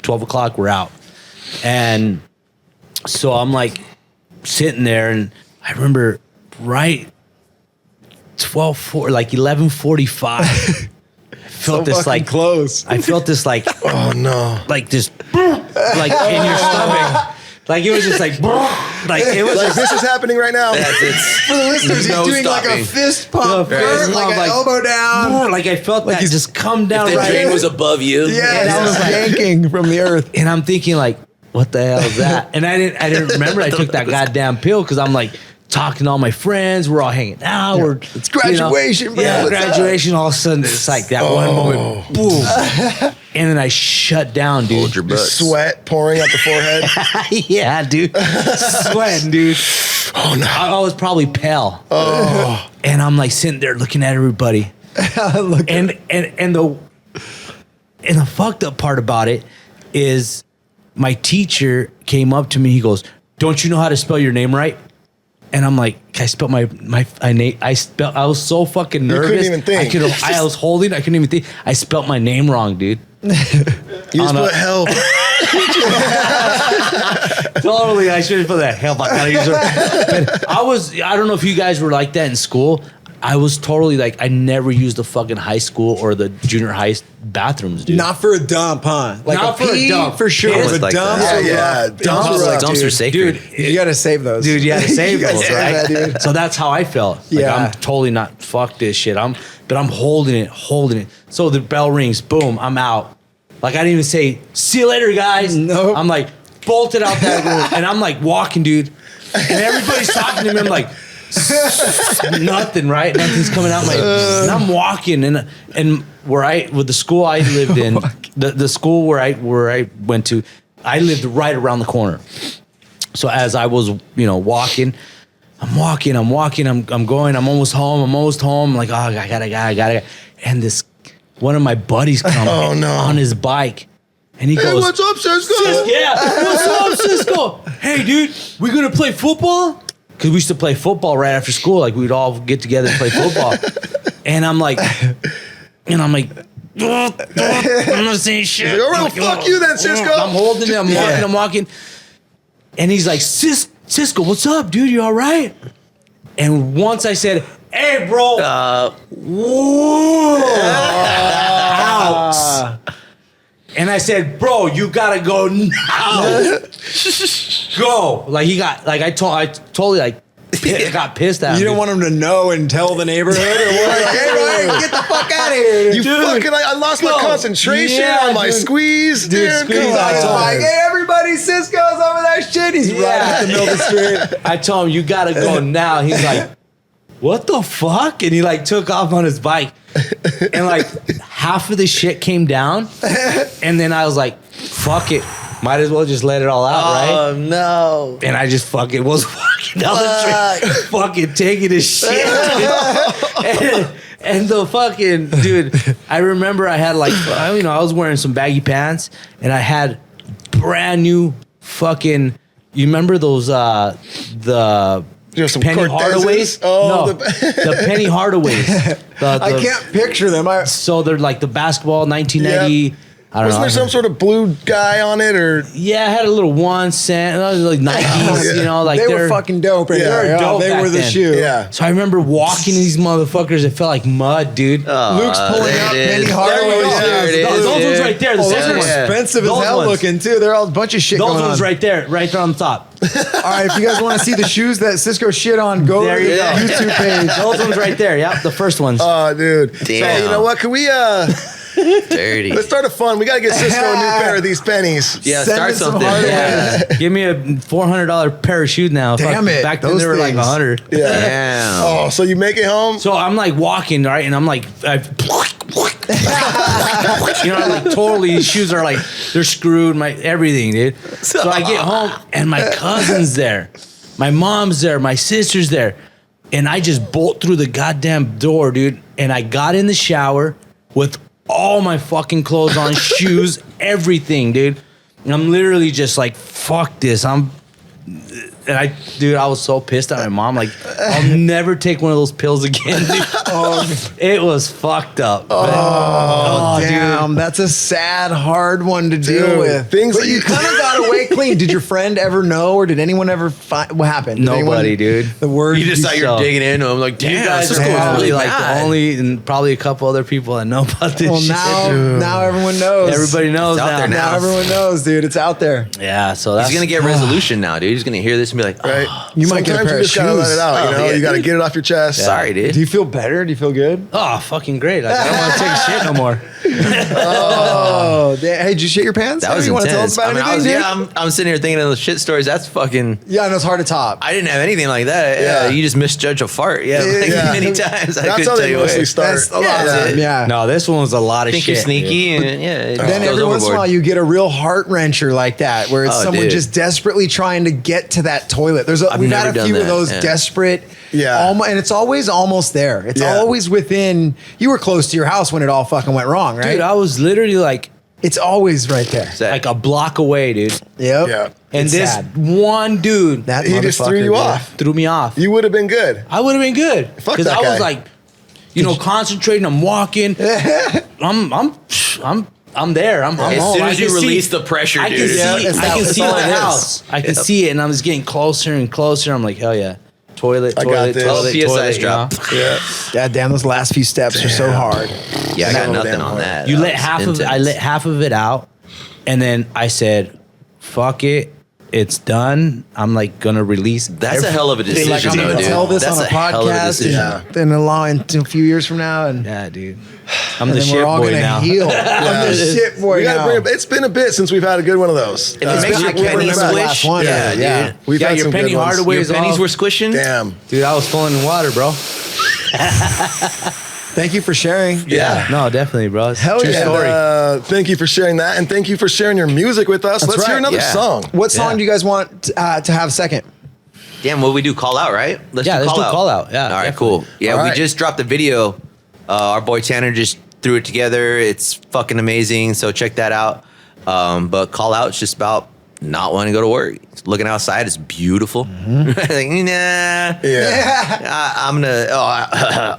12 o'clock, we're out. And so I'm like sitting there, and I remember right 11:45. Felt this fucking like close. I felt this like Oh no. like this like in your stomach, Like it was just like, like it was Like just this is happening right now. For the listeners, No he's doing like a stopping. fist pump, Fist like pump, an like- elbow down. like I felt that he's- just come down If the right. train was above you. Yeah, And I was he's like- yanking from the earth. And I'm thinking like, what the hell is that? And I didn't remember I took that goddamn pill because I'm like talking to all my friends. We're all hanging out. We're It's graduation, bro. Yeah, What's up? graduation. All of a sudden, it's like that one moment, boom, and then I shut down, dude. Hold your butt. Sweat pouring out the forehead. Yeah, dude, sweating, dude. Oh no, I was probably pale. Oh, and I'm like sitting there looking at everybody, Look, and the fucked up part about it is my teacher came up to me. He goes, "Don't you know how to spell your name right?" And I'm like, I spelled my name. I was so fucking nervous. couldn't even think. I was holding. I couldn't even think. I spelled my name wrong, dude. You just put help. Totally, I should have put that help. I gotta use it. But I don't know if you guys were like that in school. I was totally like, I never used the fucking high school or the junior high bathrooms, dude. not for a dump, huh? Like Not a for a pee, dump. for sure. Yeah, it's But like dumps that. are Yeah, rough. dumps are rough, Dumps are dude. sacred. Dude, You gotta save those. Dude, you had to save You gotta those, save right? that, dude. So that's how I felt. Like, Yeah. I'm totally not, fuck this shit. But I'm holding it. So the bell rings, boom, I'm out. Like I didn't even say, see you later, guys. Nope. I'm like bolted out that room and I'm like walking, dude. And everybody's talking to me. I'm like, nothing, right? Nothing's coming out my. And I'm walking and with the school I lived in, the school where I went to, I lived right around the corner. So as I was, walking, I'm going, I'm almost home. I'm like, oh, I gotta. And this, one of my buddies comes on his bike. And he goes, What's up, Cisco? what's up, Cisco? Hey, dude, we gonna play football? Because we used to play football right after school. Like we'd all get together and play football. And I'm like, I'm not saying shit. All right, well, fuck you then, Cisco. I'm holding it. I'm walking. And he's like, Cisco, what's up, dude? You all right? And once I said, hey, bro. Whoa. Out. And I said, bro, you gotta go now. Go. Like I totally got pissed at him. You don't want him to know and tell the neighborhood or what? Like, hey, Ryan, get the fuck out of here. You fucking, I lost my concentration on my squeeze, dude. squeeze, Come I on. told Like, hey, everybody, Cisco's over that shit. He's right at the middle of the street. I told him, you gotta go now. He's like, what the fuck? And he like took off on his bike. And like half of the shit came down. And then I was like, fuck it. Might as well just let it all out, right? Oh no! And I just fucking was walking down the street, fucking taking his shit. and the fucking dude, I remember I had like, I was wearing some baggy pants, and I had brand new fucking. You remember those the You have some Penny Cortezes? Hardaways? Oh, no, the Penny Hardaways. I can't picture them. So they're like the basketball 1990. Yeah. I don't Wasn't know. there some sort of blue guy on it, or Yeah, I had a little 1 cent. It was like 90s, Yeah. like They were fucking dope. Yeah. They were dope They back were the then. shoe. yeah? So I remember walking these motherfuckers. It felt like mud, dude. Luke's pulling there out it Penny is. Hardaways. There it is, those ones dude. right there. The Oh, those second are one. Yeah. expensive as Those hell ones. looking too. They're all a bunch of shit Those going ones on. right there on the top. All right, if you guys want to see the shoes that Cisco shit on, go There to you the go. YouTube page. Those ones right there. Yep, the first ones. Oh, dude. Damn. So you know what? Can we Dirty. let's start a fun? We gotta get Cisco a new pair of these pennies. Yeah, Send start us some something. hard Yeah. Give me a $400 pair of shoes now. Damn Fuck, it, Back then those they were like things. 100. Yeah. Damn. Oh, so you make it home? So I'm like walking, right? And I'm like, like totally, these shoes are like, they're screwed, everything, dude. So I get home and my cousin's there, my mom's there, my sister's there. And I just bolt through the goddamn door, dude. And I got in the shower with all my fucking clothes on, shoes, everything, dude. And I'm literally just like, fuck this. And dude, I was so pissed at my mom. Like, I'll never take one of those pills again, dude. It was fucked up. Oh, damn. That's a sad, hard one to deal with. Things but you kind of got away clean. Did your friend ever know, or did anyone ever find what happened? Did Nobody, dude. The word You just thought you're digging into him like, damn, You guys this are is probably really like bad. the only, and probably a couple other people that know about this Well, shit. now everyone knows. Everybody knows It's out now. there Now everyone knows, dude. It's out there. Yeah, so that's He's gonna get resolution now, dude. He's gonna hear this and be like, oh, Right? You might get a Sometimes pair you of just gotta let shoes. it out. You know, yeah, you gotta dude. get it off your chest. sorry, dude. Do you feel better? Do you feel good? Oh, fucking great. Like, I don't want to take a shit no more. Oh, hey, did you shit your pants? That was you want to tell intense. us about I anything, was, dude? I'm sitting here thinking of the shit stories. That's fucking. Yeah, I know it's hard to top. I didn't have anything like that. Yeah. You just misjudge a fart. Yeah, like Yeah. many times. I That's couldn't how tell they you mostly what. start. That's a lot. that's it. Yeah. No, this one was a lot of Think shit. you're sneaky, dude. and yeah, it Then goes every once in a overboard. while you get a real heart wrencher like that, where it's Oh, someone dude. just desperately trying to get to that toilet. We've had never a done few of that, those yeah. desperate, Yeah. and it's always almost there. It's Yeah. always within. You were close to your house when it all fucking went wrong, right? Dude, I was literally like It's always right there. Sad. a block away, dude. Yep. Yeah. And It's this sad. one dude That He just threw motherfucker, you dude. off. threw me off. You would have been good. I would have been good. Fuck Because that I was guy. like, concentrating. I'm walking. I'm there. I'm As home. soon I as you can see- release the pressure, I dude. can see. Yeah, it's I that- can it's see all my it is. house. I can see it, and I'm just getting closer and closer. I'm like, hell yeah, toilet, I got toilet, this. toilet, PSI's toilet. You drop. know? Yeah. God damn, those last few steps are so hard. Yeah, I got Damn, nothing damn on hard. that. You That let was half of it. I intense. let half of it out, and then I said, "Fuck it, it's done." I'm like gonna release. That's a hell of a decision, Like, I'm though, gonna dude. tell this That's on a hell of a podcast, decision. Yeah. and in a few years from now, and Yeah, dude. I'm and the then shit we're all boy gonna now. heal. I'm the shit boy We gotta now. bring it. It's been a bit since we've had a good one of those. If it makes your I can't penny remember the last squish, one. yeah, Yeah. dude. We've Yeah, had your some penny good ones. hardaway Your is pennies off. were squishing. Damn. Dude, I was falling in water, bro. Thank you for sharing. Yeah. No, definitely, bro. It's Hell true yeah. story. Thank you for sharing that, and thank you for sharing your music with us. That's Let's hear right. another Yeah. song. What song Yeah. do you guys want to have second? Damn, what we do? Call out, right? Let's Yeah, do let's call do out. call out. Yeah, All right, definitely. cool. Yeah, All we right. just dropped a video. Our boy Tanner just threw it together. It's fucking amazing. So check that out. But call out is just about not wanting to go to work. Looking outside is beautiful. Like, nah. Yeah.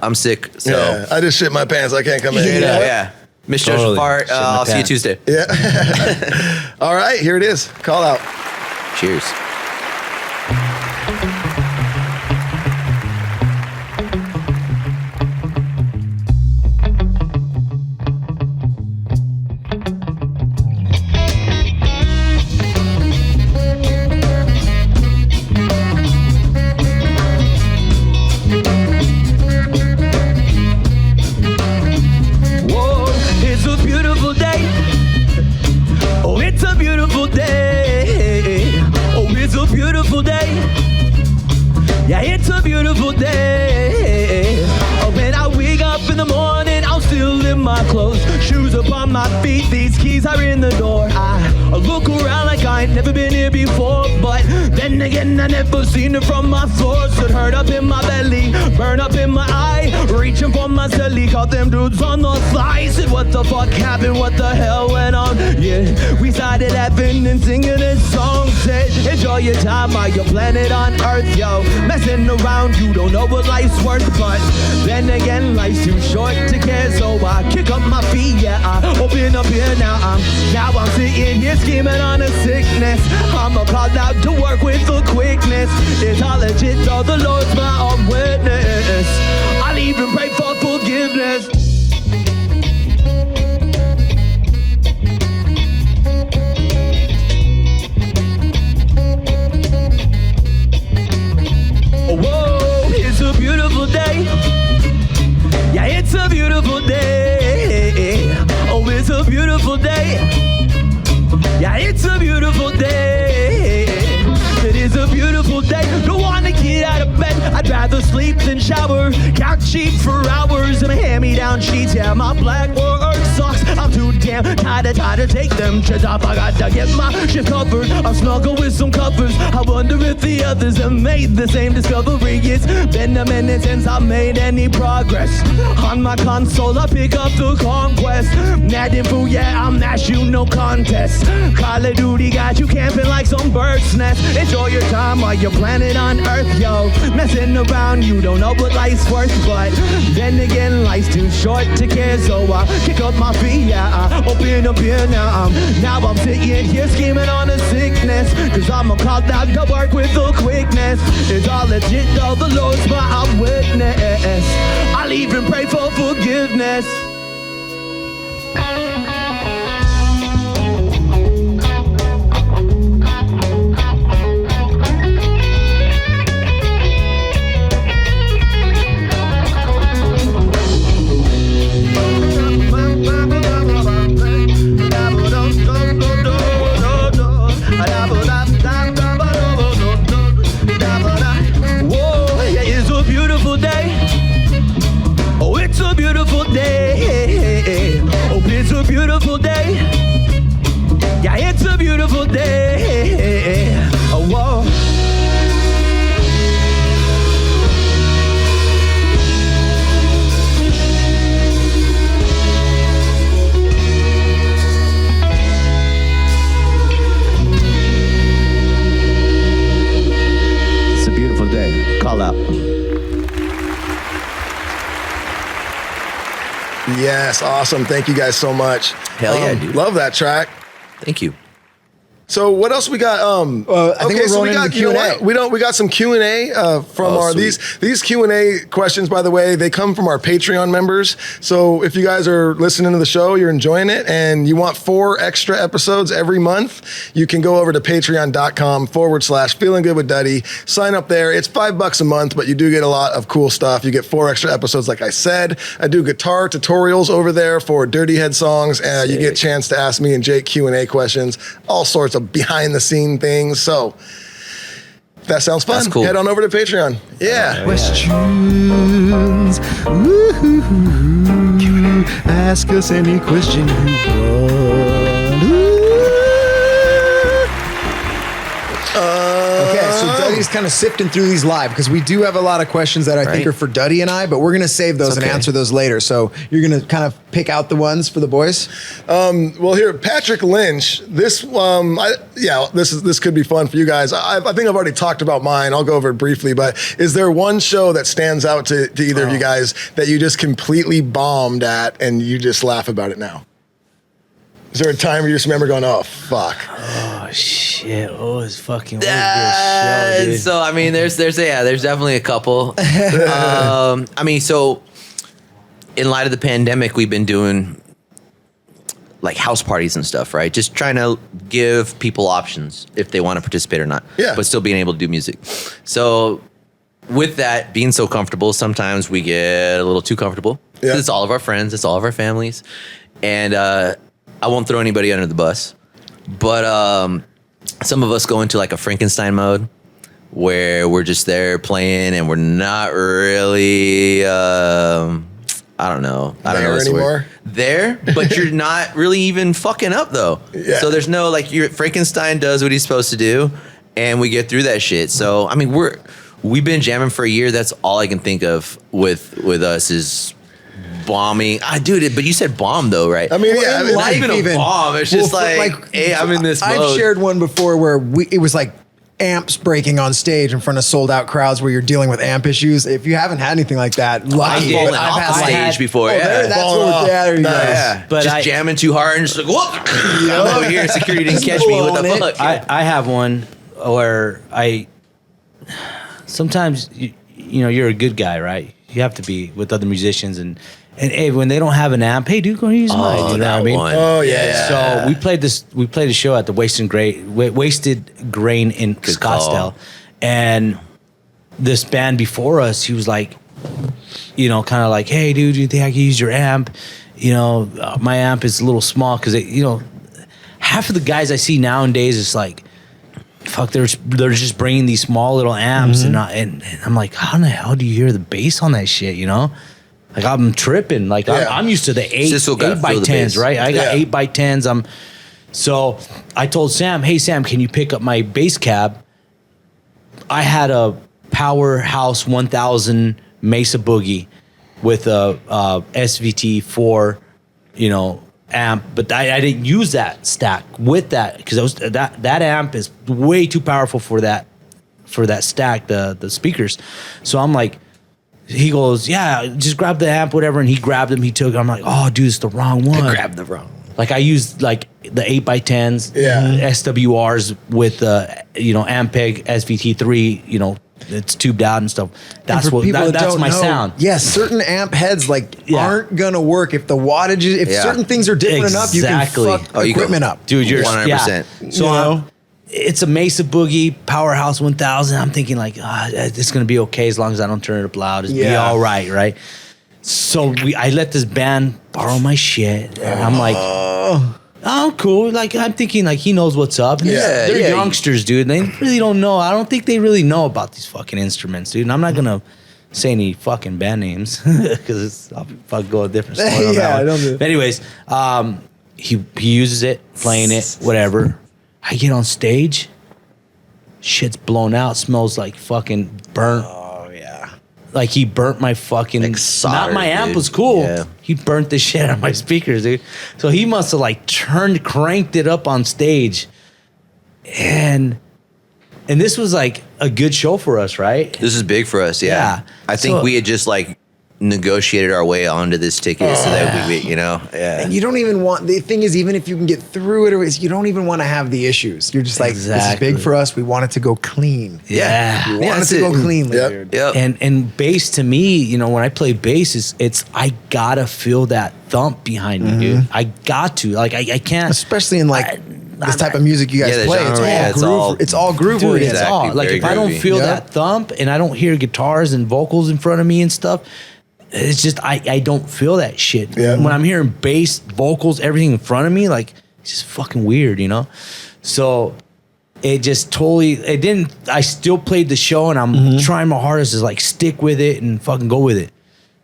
I'm sick. So Yeah. I just shit my pants. I can't come in. yeah. Misjudge Totally. part. Shit my I'll see you pants. Tuesday. Yeah. All right, here it is. Call out. Cheers. Whoa, it's a beautiful day. Oh, it's a beautiful day. Oh, it's a beautiful day. Yeah, it's a beautiful day. Oh, when I wake up in the morning, I'm still in my clothes. Shoes upon my feet, these keys are in the door. I look around like I ain't never been here before. But then again, I never seen it from my floor. So it hurt up in my belly, burn up in my eye. Reaching for my celly, caught them dudes on the fly. Said, what the fuck happened? What the hell went on? Yeah, we started laughing and singing this song. Said, enjoy your time while you're planet on Earth, yo. Messing around, you don't know what life's worth. But then again, life's too short to care. So I kick up my feet, yeah, I open up here now. I'm sitting here scheming on a sickness. I'm called out to work with the quickness. It's all legit, though the Lord's my own witness. I'll even pray for forgiveness. Whoa, it's a beautiful day. Yeah, it's a beautiful day. Oh, it's a beautiful day. Yeah, it's a beautiful day. It is a beautiful day. Don't wanna get out of bed. rather sleep than shower. Count sheep for hours and hand-me-down sheets. Yeah, my black work socks. I'm too damn tired to take them shit off. I got to get my shit covered. I'll snuggle with some covers. I wonder if the others have made the same discovery. It's been a minute since I made any progress. On my console, I pick up the conquest. Mad info, yeah, I'm Nash, you no contest. Call of Duty got you camping like some bird's nest. Enjoy your time while you're planet on Earth, yo. Messing around, you don't know what life's worth. But then again, life's too short to care. So I kick up my feet, yeah, I open up here now. Now I'm sitting here scheming on a sickness. Cause I'm a call out to work with the quickness. It's all legit though, the Lord's my witness. I'll even pray for forgiveness. Beautiful day. Yeah, it's a beautiful day. Oh, whoa. It's a beautiful day. Call out. Yes, awesome. Thank you guys so much. Hell yeah, dude. Love that track. Thank you. So what else we got? I think we're rolling into you know Q&A. what? We got some Q&A from our these Q&A questions. By the way, they come from our Patreon members. So if you guys are listening to the show, you're enjoying it, and you want 4 extra episodes every month, you can go over to patreon.com/Feeling Good with Duddy. Sign up there. It's $5 a month, but you do get a lot of cool stuff. You get 4 extra episodes, like I said. I do guitar tutorials over there for Dirty Head songs, and you get a chance to ask me and Jake Q&A questions, all sorts of behind the scene things. So that sounds fun. That's cool. Head on over to Patreon. Yeah. Questions. Woo-hoo-hoo. Ask us any question you want. Okay, so Duddy's kind of sifting through these live because we do have a lot of questions that I think are for Duddy and I, but we're going to save those and answer those later. So you're going to kind of pick out the ones for the boys? Well, here, Patrick Lynch. This could be fun for you guys. I think I've already talked about mine. I'll go over it briefly, but is there one show that stands out to either of you guys that you just completely bombed at and you just laugh about it now? Is there a time where you just remember going, oh, fuck? Oh, shit. Oh, it's fucking show, dude. So, I mean, there's definitely a couple. I mean, so in light of the pandemic, we've been doing like house parties and stuff, right? Just trying to give people options if they want to participate or not, but still being able to do music. So with that being so comfortable, sometimes we get a little too comfortable. Yeah. It's all of our friends. It's all of our families. And I won't throw anybody under the bus, but some of us go into like a Frankenstein mode where we're just there playing and we're not really, I don't know this anymore. Word. There, but you're not really even fucking up though. Yeah. So there's no like Frankenstein does what he's supposed to do, and we get through that shit. So I mean we've been jamming for a year. That's all I can think of with us is bombing. Dude, but you said bomb though, right? I mean, yeah, not even a bomb. It's just like, hey, I'm in this mode. I've shared one before where it was like amps breaking on stage in front of sold out crowds where you're dealing with amp issues. If you haven't had anything like that, lucky. I've had stage before. That's what there you go. Yeah, but just jamming too hard and just like, whoop! I'm over here. Security didn't catch me. What the fuck? I have one where sometimes you know you're a good guy, right? You have to be with other musicians and hey, when they don't have an amp, hey, dude, go use mine. You know what I mean? One. Oh yeah. So we played a show at the Wasted Grain in Scottsdale, and this band before us, he was like, you know, kind of like, hey, dude, do you think I can use your amp? You know, my amp is a little small because half of the guys I see nowadays is like, fuck, they're just bringing these small little amps, and I'm like, how in the hell do you hear the bass on that shit? You know, like I'm tripping. Like I'm used to the 8x10s, right? I got 8x10s. So I told Sam, hey Sam, can you pick up my bass cab? I had a Powerhouse 1000 Mesa Boogie with a SVT4, you know, amp, but I didn't use that stack with that because that amp is way too powerful for that stack, the speakers. So I'm like, he goes, yeah, just grab the amp, whatever, and he grabbed them, he took it. I'm like, oh dude, it's the wrong one. I grabbed the wrong one. Like I used like the 8x10s, SWRs with you know, Ampeg SVT3, you know, it's tubed out and stuff. That's what that's my sound. Yes, certain amp heads aren't gonna work if the wattage is, if certain things are different enough, you can fuck equipment up. Dude, you're 100%. So it's a Mesa Boogie Powerhouse 1000. I'm thinking like, it's gonna be okay as long as I don't turn it up loud. It's be all right. So I let this band borrow my shit, and I'm like, oh, cool. Like I'm thinking like he knows what's up. And they're youngsters, dude. They really don't know. I don't think they really know about these fucking instruments, dude. And I'm not gonna say any fucking band names because I'll fucking go a different story on that one. I don't do. But anyways, he uses it, playing it, whatever. I get on stage, shit's blown out, smells like fucking burnt. Like he burnt my fucking, like solder, not my amp was cool. Yeah. He burnt the shit out of my speakers, dude. So he must have like cranked it up on stage. And this was like a good show for us, right? This is big for us, yeah. I think we had just like negotiated our way onto this ticket so that we, you know, And you don't even want, the thing is, even if you can get through it, you don't even want to have the issues. You're just like, this is big for us. We want it to go clean. Yeah. We want it to go cleanly. Dude. And bass to me, you know, when I play bass, it's I gotta feel that thump behind me, dude. I got to. Like I can't. Especially in like this type of music you guys play. It's all groove. Dude, it's all like if I don't feel that thump and I don't hear guitars and vocals in front of me and stuff, it's just I don't feel that shit. When I'm hearing bass, vocals, everything in front of me, like it's just fucking weird, you know? So it just it didn't, I still played the show and I'm trying my hardest to like stick with it and fucking go with it.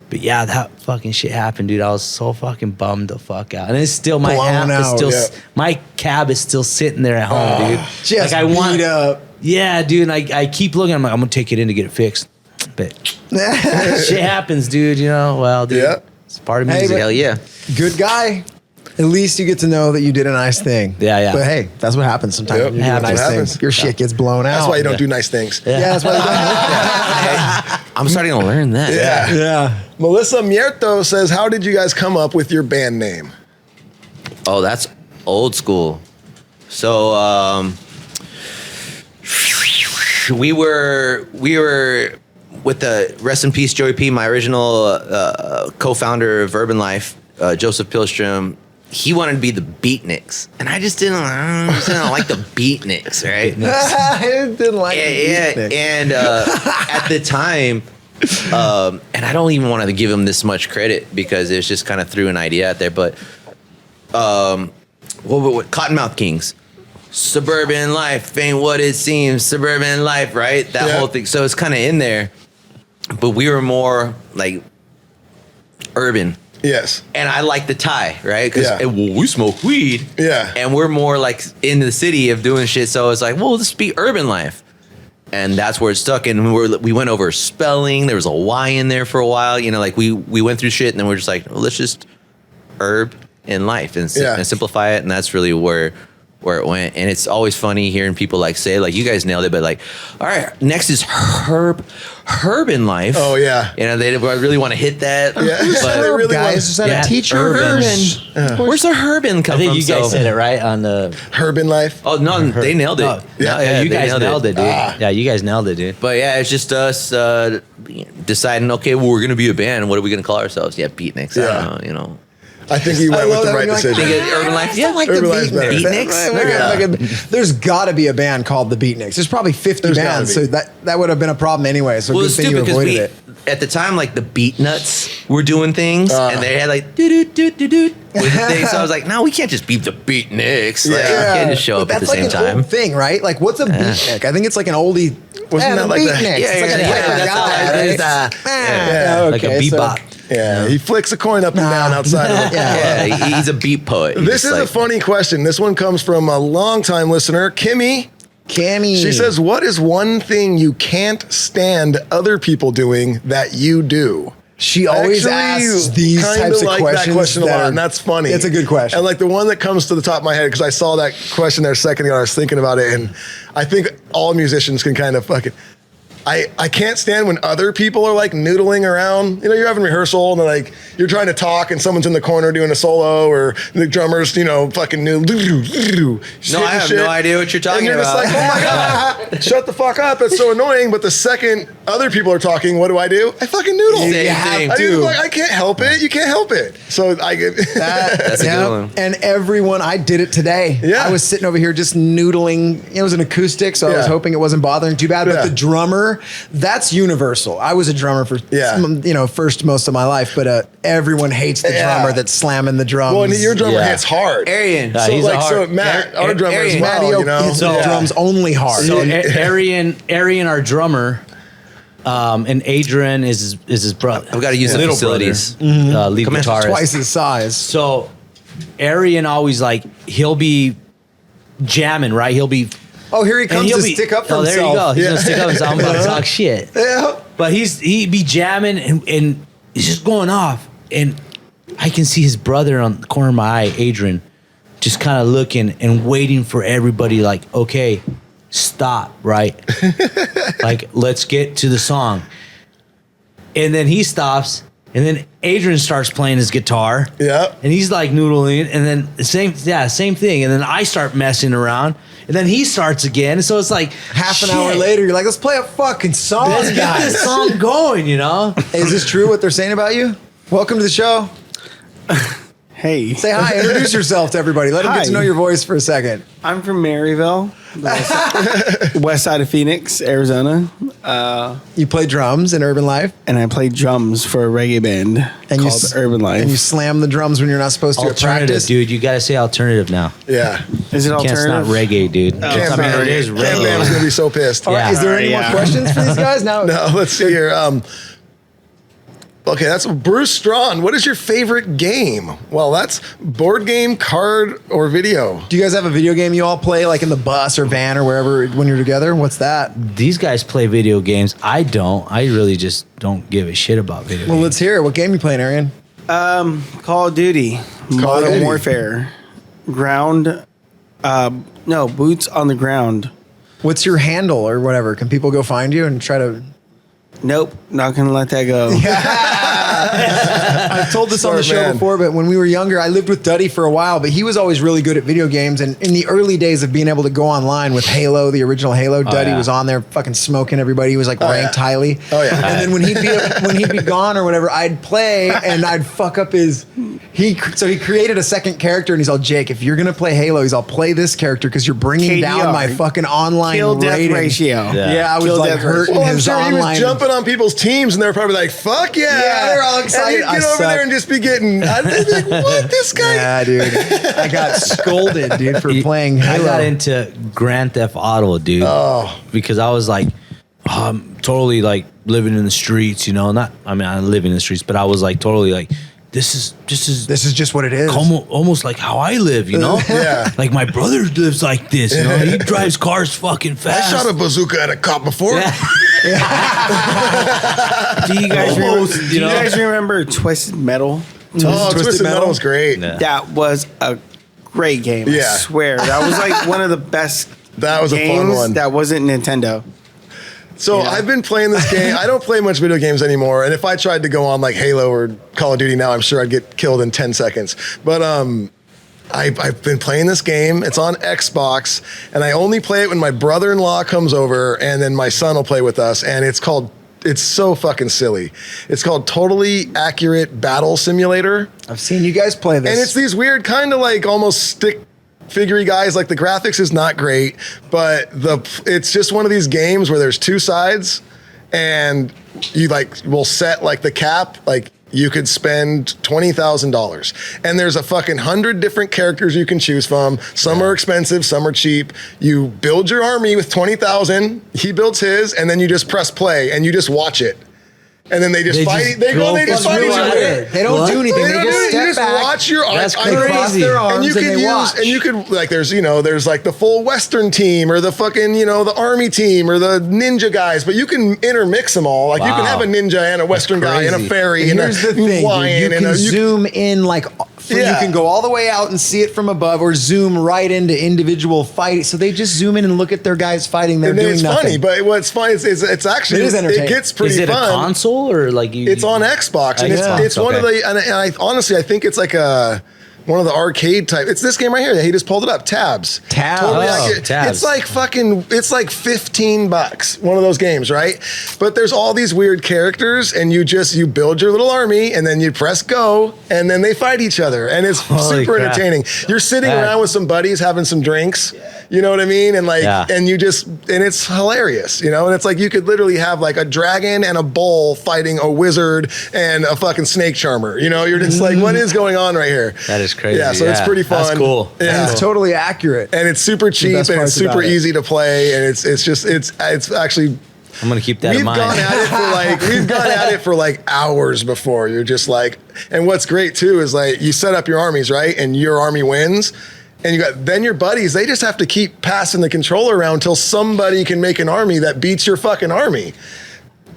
But yeah, that fucking shit happened, dude. I was so fucking bummed the fuck out. And it's still, my amp is still, my cab is still sitting there at home, dude. Just like I want up. Yeah, dude. And I keep looking, I'm like, I'm gonna take it in to get it fixed. But shit happens, dude, you know? Well, dude, it's part of music. Hell yeah. Good guy. At least you get to know that you did a nice thing. Yeah. But hey, that's what happens sometimes. You do nice things. Your shit gets blown out. That's why you don't do nice things. Yeah, that's why you don't. I'm starting to learn that. Yeah. Melissa Mierto says, how did you guys come up with your band name? Oh, that's old school. So we were with the rest in peace Joey P, my original co-founder of Urban Life, Joseph Pilstrom. He wanted to be the Beatniks, and I just didn't like the Beatniks, right? I didn't like Beatniks. And at the time, and I don't even want to give him this much credit because it's just kind of threw an idea out there, but what Cottonmouth Kings. Suburban life ain't what it seems. Suburban life, right? That whole thing. So it's kind of in there, but we were more like urban. Yes. And I like the tie, right? Because we smoke weed. Yeah. And we're more like in the city of doing shit. So it's like, well, let's be urban life. And that's where it stuck. And we went over spelling. There was a Y in there for a while. You know, like we went through shit and then we're just like, well, let's just herb in life and simplify it. And that's really where it went. And it's always funny hearing people like say, like, you guys nailed it, but like, all right, next is herb in life. Oh yeah. You know, they really want to hit that. Yeah. But they really guys, is that a teacher? Urban. Where's the Herbin come from? I think you guys said it right on the Herb in life. Oh no, they nailed it. You guys nailed it, dude. Yeah, you guys nailed it, dude. But yeah, it's just us deciding, okay, well, we're gonna be a band. What are we gonna call ourselves? Yeah, Beatniks. I don't know, you know. I think you went with the right decision. Urban Life? Yeah, like Urban the Life's better. Beatniks? There's got to be a band called the Beatniks. There's probably 50 bands, so that would have been a problem anyway. So Well, good it's thing you stupid avoided because it. at the time, like the beat nuts were doing things, and they had like do do do do do with the thing. So I was like, no, we can't just be the beatniks. Like, we can't just show up at the same That's like an old thing, right? Like, what's a beatnik? I think it's like an oldie. Wasn't that like the Yeah, like a bebop. Yeah, he flicks a coin up and down outside of it. Yeah, he's a beat poet. This is a funny question. This one comes from a longtime listener, Kimmy. She says, what is one thing you can't stand other people doing that you do? She always asks these types of like questions. That question a lot, and that's funny. It's a good question. And like the one that comes to the top of my head, because I saw that question there a second ago, I was thinking about it, and I think all musicians can kind of fucking... I can't stand when other people are like noodling around. You know, you're having rehearsal and like you're trying to talk and someone's in the corner doing a solo or the drummer's, you know, fucking noodle. No, I have no idea what you're talking and you're about. just like, oh my God, shut the fuck up. It's so annoying. But the second other people are talking, what do? I fucking noodle. I can't help it. You can't help it. So I get that's a good one. And everyone, I did it today. Yeah. I was sitting over here just noodling. It was an acoustic, so I was hoping it wasn't bothering too bad. But the drummer, that's universal. I was a drummer for first most of my life, but everyone hates the drummer that's slamming the drums. Well, and your drummer hits hard. Arian. So Matt, our drummer as well, you know? hits the drums only hard. So Arian, our drummer, and Adrian is his brother. I've got to use the facilities. Lead guitarist. Twice his size. So Arian always he'll be jamming, right? He'll be... Oh, here he comes to stick up for himself. There you go. He's going to stick up himself. I'm about to talk shit. Yeah. But he'd be jamming and he's just going off. And I can see his brother on the corner of my eye, Adrian, just kind of looking and waiting for everybody like, okay, stop, right? Like, let's get to the song. And then he stops. And then Adrian starts playing his guitar. Yeah. And he's like noodling. And then same thing. And then I start messing around. And then he starts again. So it's like half an hour later, you're like, let's play a fucking song, let's get this song going, you know? Is this true what they're saying about you? Welcome to the show. Hey. Say hi. Introduce yourself to everybody. Let them get to know your voice for a second. I'm from Maryville, west side of Phoenix, Arizona. You play drums in Urban Life? And I play drums for a reggae band called Urban Life. And you slam the drums when you're not supposed to at Alternative, practice? dude. You got to say alternative now. Yeah. Is it It's alternative? not reggae, dude. Cam Bam is going to be so pissed. All right, is there any more questions for these guys? No, let's see here. Okay, that's Bruce Strawn. What is your favorite game? Well, that's board game, card, or video. Do you guys have a video game you all play, like in the bus or van or wherever when you're together? What's that? These guys play video games. I don't. I really just don't give a shit about video games. Well, let's hear it. What game you playing, Arian? Call of Duty. Modern Warfare. Ground. Boots on the ground. What's your handle or whatever? Can people go find you and try to... Nope, not gonna let that go. I've told this on the show before, but when we were younger, I lived with Duddy for a while, but he was always really good at video games. And in the early days of being able to go online with Halo, the original Halo, Duddy was on there fucking smoking everybody. He was like ranked highly. Oh, yeah. And then when he'd be gone or whatever, I'd play and I'd fuck up his... So he created a second character and he's all, Jake, if you're going to play Halo, I'll play this character because you're bringing down my fucking online kill death rating. ratio. Yeah, I was like hurting his sure online... he was jumping on people's teams and they were probably like, fuck yeah. They're all excited. And you'd get over there and just be getting... I'd be like, what? This guy... Yeah, dude. I got scolded, dude, for playing Halo. I got into Grand Theft Auto, dude. Oh. Because I was like, I'm totally like living in the streets, you know? I live in the streets, but I was like totally like, this is just what it is. Almost like how I live, you know? Yeah. Like my brother lives like this, you know? He drives cars fucking fast. I shot a bazooka at a cop before. Do you guys remember Twisted Metal? Twisted Metal was great. Yeah. That was a great game. Yeah. I swear. That was like one of the best That was games a fun one. that wasn't Nintendo. So I've been playing this game. I don't play much video games anymore. And if I tried to go on like Halo or Call of Duty now, I'm sure I'd get killed in 10 seconds. But I've been playing this game. It's on Xbox. And I only play it when my brother-in-law comes over and then my son will play with us. And it's so fucking silly. It's called Totally Accurate Battle Simulator. I've seen you guys play this. And it's these weird kind of like almost stick figurey guys. Like the graphics is not great, but it's just one of these games where there's two sides and you like will set like the cap, like you could spend $20,000, and there's a fucking 100 different characters you can choose from. Some are expensive, some are cheap. You build your army with 20,000. He builds his, and then you just press play and you just watch it. And then they just fight. They just fight each other. They don't do anything. They just step you just back. watch your arms. That's crazy. Their arms and you could watch. and you could like there's like the full Western team or the fucking the Army team or the ninja guys, but you can intermix them all. Like you can have a ninja and a Western guy and a fairy and here's a the thing, lion you and can zoom in like. You can go all the way out and see it from above, or zoom right into individual fighting. So they just zoom in and look at their guys fighting. They're doing it's nothing. funny, but what's funny is it's actually It is entertaining. It gets pretty Is it fun. a console or like you? It's on Xbox, and Xbox, it's one of okay. the. And I honestly, I think it's like one of the arcade type. It's this game right here. He just pulled it up. Tabs. Totally accurate. Tabs. It's like fucking. It's like $15. One of those games, right? But there's all these weird characters, and you build your little army, and then you press go, and then they fight each other, and it's super crap. entertaining. You're sitting around with some buddies having some drinks. You know what I mean? And and it's hilarious, and it's like you could literally have like a dragon and a bull fighting a wizard and a fucking snake charmer. You're just like, what is going on right here? That is crazy. Yeah, so it's pretty fun. That's cool. Yeah. And it's totally accurate. And it's super cheap and it's super easy to play, and it's actually. I'm gonna keep that in We've mind. gone at it for like hours before. You're just like, and what's great too is like you set up your armies, right, and your army wins. And then your buddies, they just have to keep passing the controller around until somebody can make an army that beats your fucking army.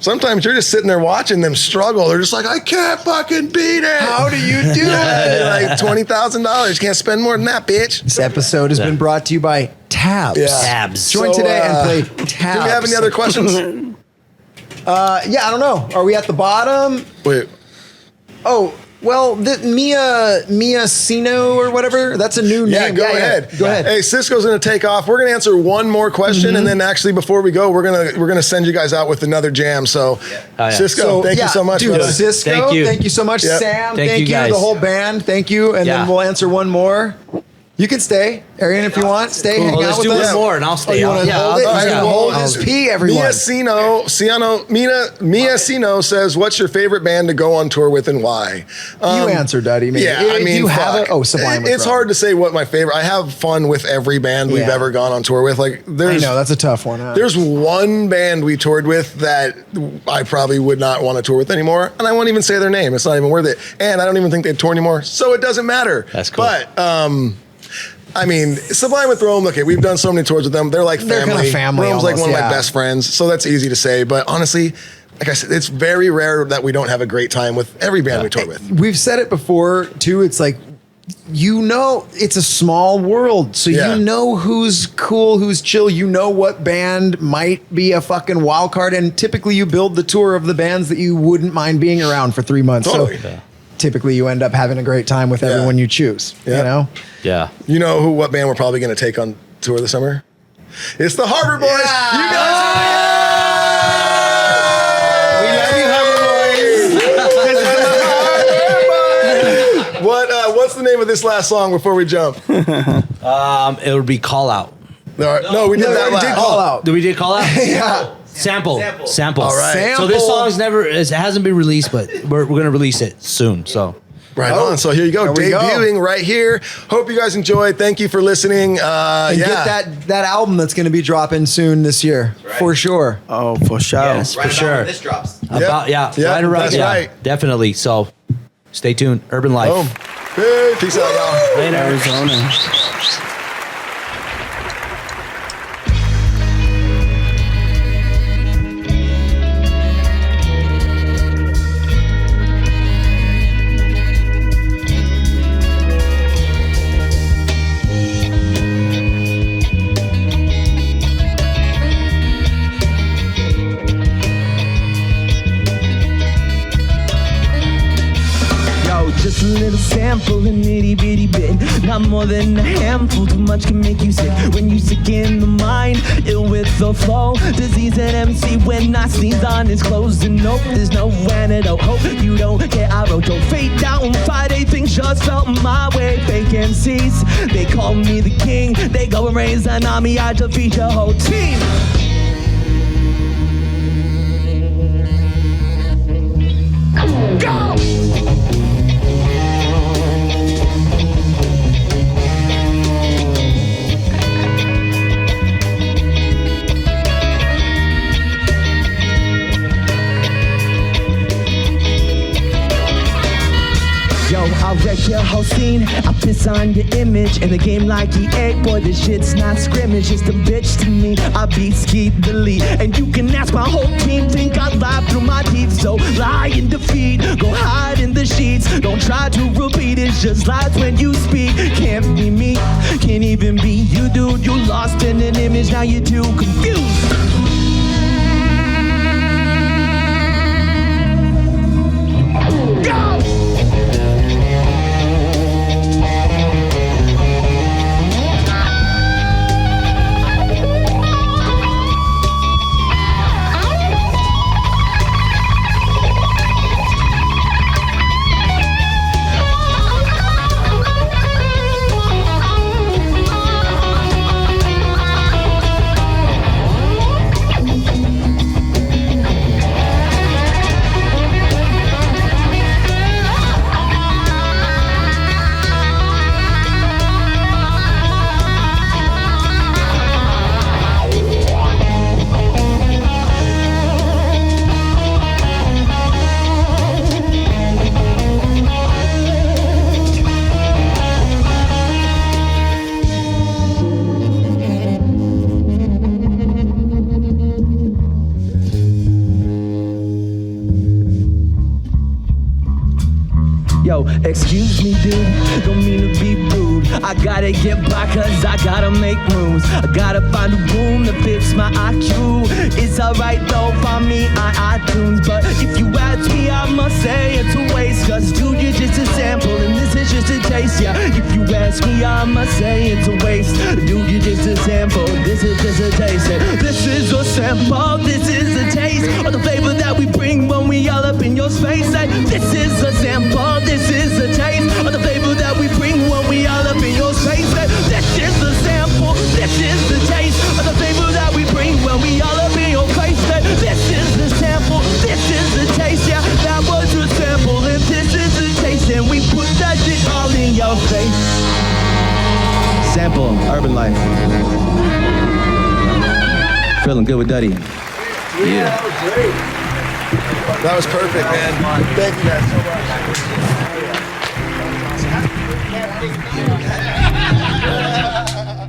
Sometimes you're just sitting there watching them struggle. They're just like, I can't fucking beat it. How do you do it? Like $20,000. Can't spend more than that, bitch. This episode has been brought to you by Tabs. Yeah. Tabs. Join today and play Tabs. Do we have any other questions? Yeah, I don't know. Are we at the bottom? Wait. Oh, well, Mia Sino or whatever. That's a new name. Yeah, go ahead. Go ahead. Hey, Cisco's going to take off. We're going to answer one more question, and then actually before we go, we're gonna send you guys out with another jam. So, Cisco, thank you so much, dude. brother. Cisco, thank you so much. Yep. Sam, Thank thank you you. guys. The whole band, thank you. And then we'll answer one more. You can stay, Arian, if you want. Stay, hang Well, out let's with do us. one more, and I'll stay. Oh, you want to hold it? all He's right, going to hold his pee, everyone. Mia Sino says, "What's your favorite band to go on tour with and why?" You answer, Duddy. Maybe. Yeah, I mean, do you have fuck. Sublime? It's hard to say what my favorite. I have fun with every band we've ever gone on tour with. Like, I there's know that's a tough one. Huh? There's one band we toured with that I probably would not want to tour with anymore, and I won't even say their name. It's not even worth it, and I don't even think they tour anymore, so it doesn't matter. That's cool. But I mean, Sublime with Rome. Okay, we've done so many tours with them. They're like family. They're kind of family. Rome's like one of my yeah. best friends, so that's easy to say. But honestly, like I said, it's very rare that we don't have a great time with every band we tour with. We've said it before too. It's like, it's a small world, so Yeah. you know who's cool, who's chill. You know what band might be a fucking wild card, and typically you build the tour of the bands that you wouldn't mind being around for 3 months. Totally. So typically you end up having a great time with everyone you choose. Yeah. You know. Yeah. You know what band we're probably going to take on tour this summer? It's the Harbor Boys. You guys. What's the name of this last song before we jump? It would be Call Out. No, we did that last. Call out. Did we did Call Out? Yeah. Sample. All right. So this song's it hasn't been released, but we're gonna release it soon. So. Right on. So here you go. There we go. Debuting right here. Hope you guys enjoyed. Thank you for listening. And get that album that's going to be dropping soon this year, for sure. Oh, for sure. Yes, for sure. This drops. Right around. That's right. Definitely. So, stay tuned. Urban Life. Boom. Hey, peace out, y'all. Later. Arizona. Just a little sample, a nitty bitty bit. Not more than a handful, too much can make you sick. When you sick in the mind, ill with the flow. Disease and MC when I sneeze on his clothes. And nope, there's no antidote. Hope you don't get out, don't fade down. Friday things just felt my way. Fake MCs, they call me the king. They go and raise an army, I defeat your whole team. whole scene. I piss on your image in the game like EA. Boy, this shit's not scrimmage, just a bitch to me. I beat Skeet the lead, and you can ask my whole team. Think I lied through my teeth, so lie in defeat. Go hide in the sheets, don't try to repeat. It's just lies when you speak. Can't be me, can't even be you, dude. You lost in an image, now you're too confused. Go! Yo, excuse me, dude, don't mean to be rude. I gotta get by cause I gotta make moves. I gotta find a room that fits my IQ. It's alright though, find me on iTunes. But if you ask me, I must say it's a waste. Cause dude, you're just a sample and this is just a taste. Yeah, if you ask me, I must say it's a waste. Dude, you're just a sample, this is just a taste. And this is a sample, this is a taste of the flavor that we bring when we all up in your space. Like, this is a sample, this is a taste of the flavor that we bring when we all up in your space. Like, this is a sample, this is the taste of the flavor that we bring when we all up in your face. Like, this is the sample, this is the taste. Yeah, that was a sample and this is the taste. And we put that shit all in your face. Sample, Urban Life. Feeling good with Duddy. Yeah, that was great. That was perfect, man. Thank you guys so much.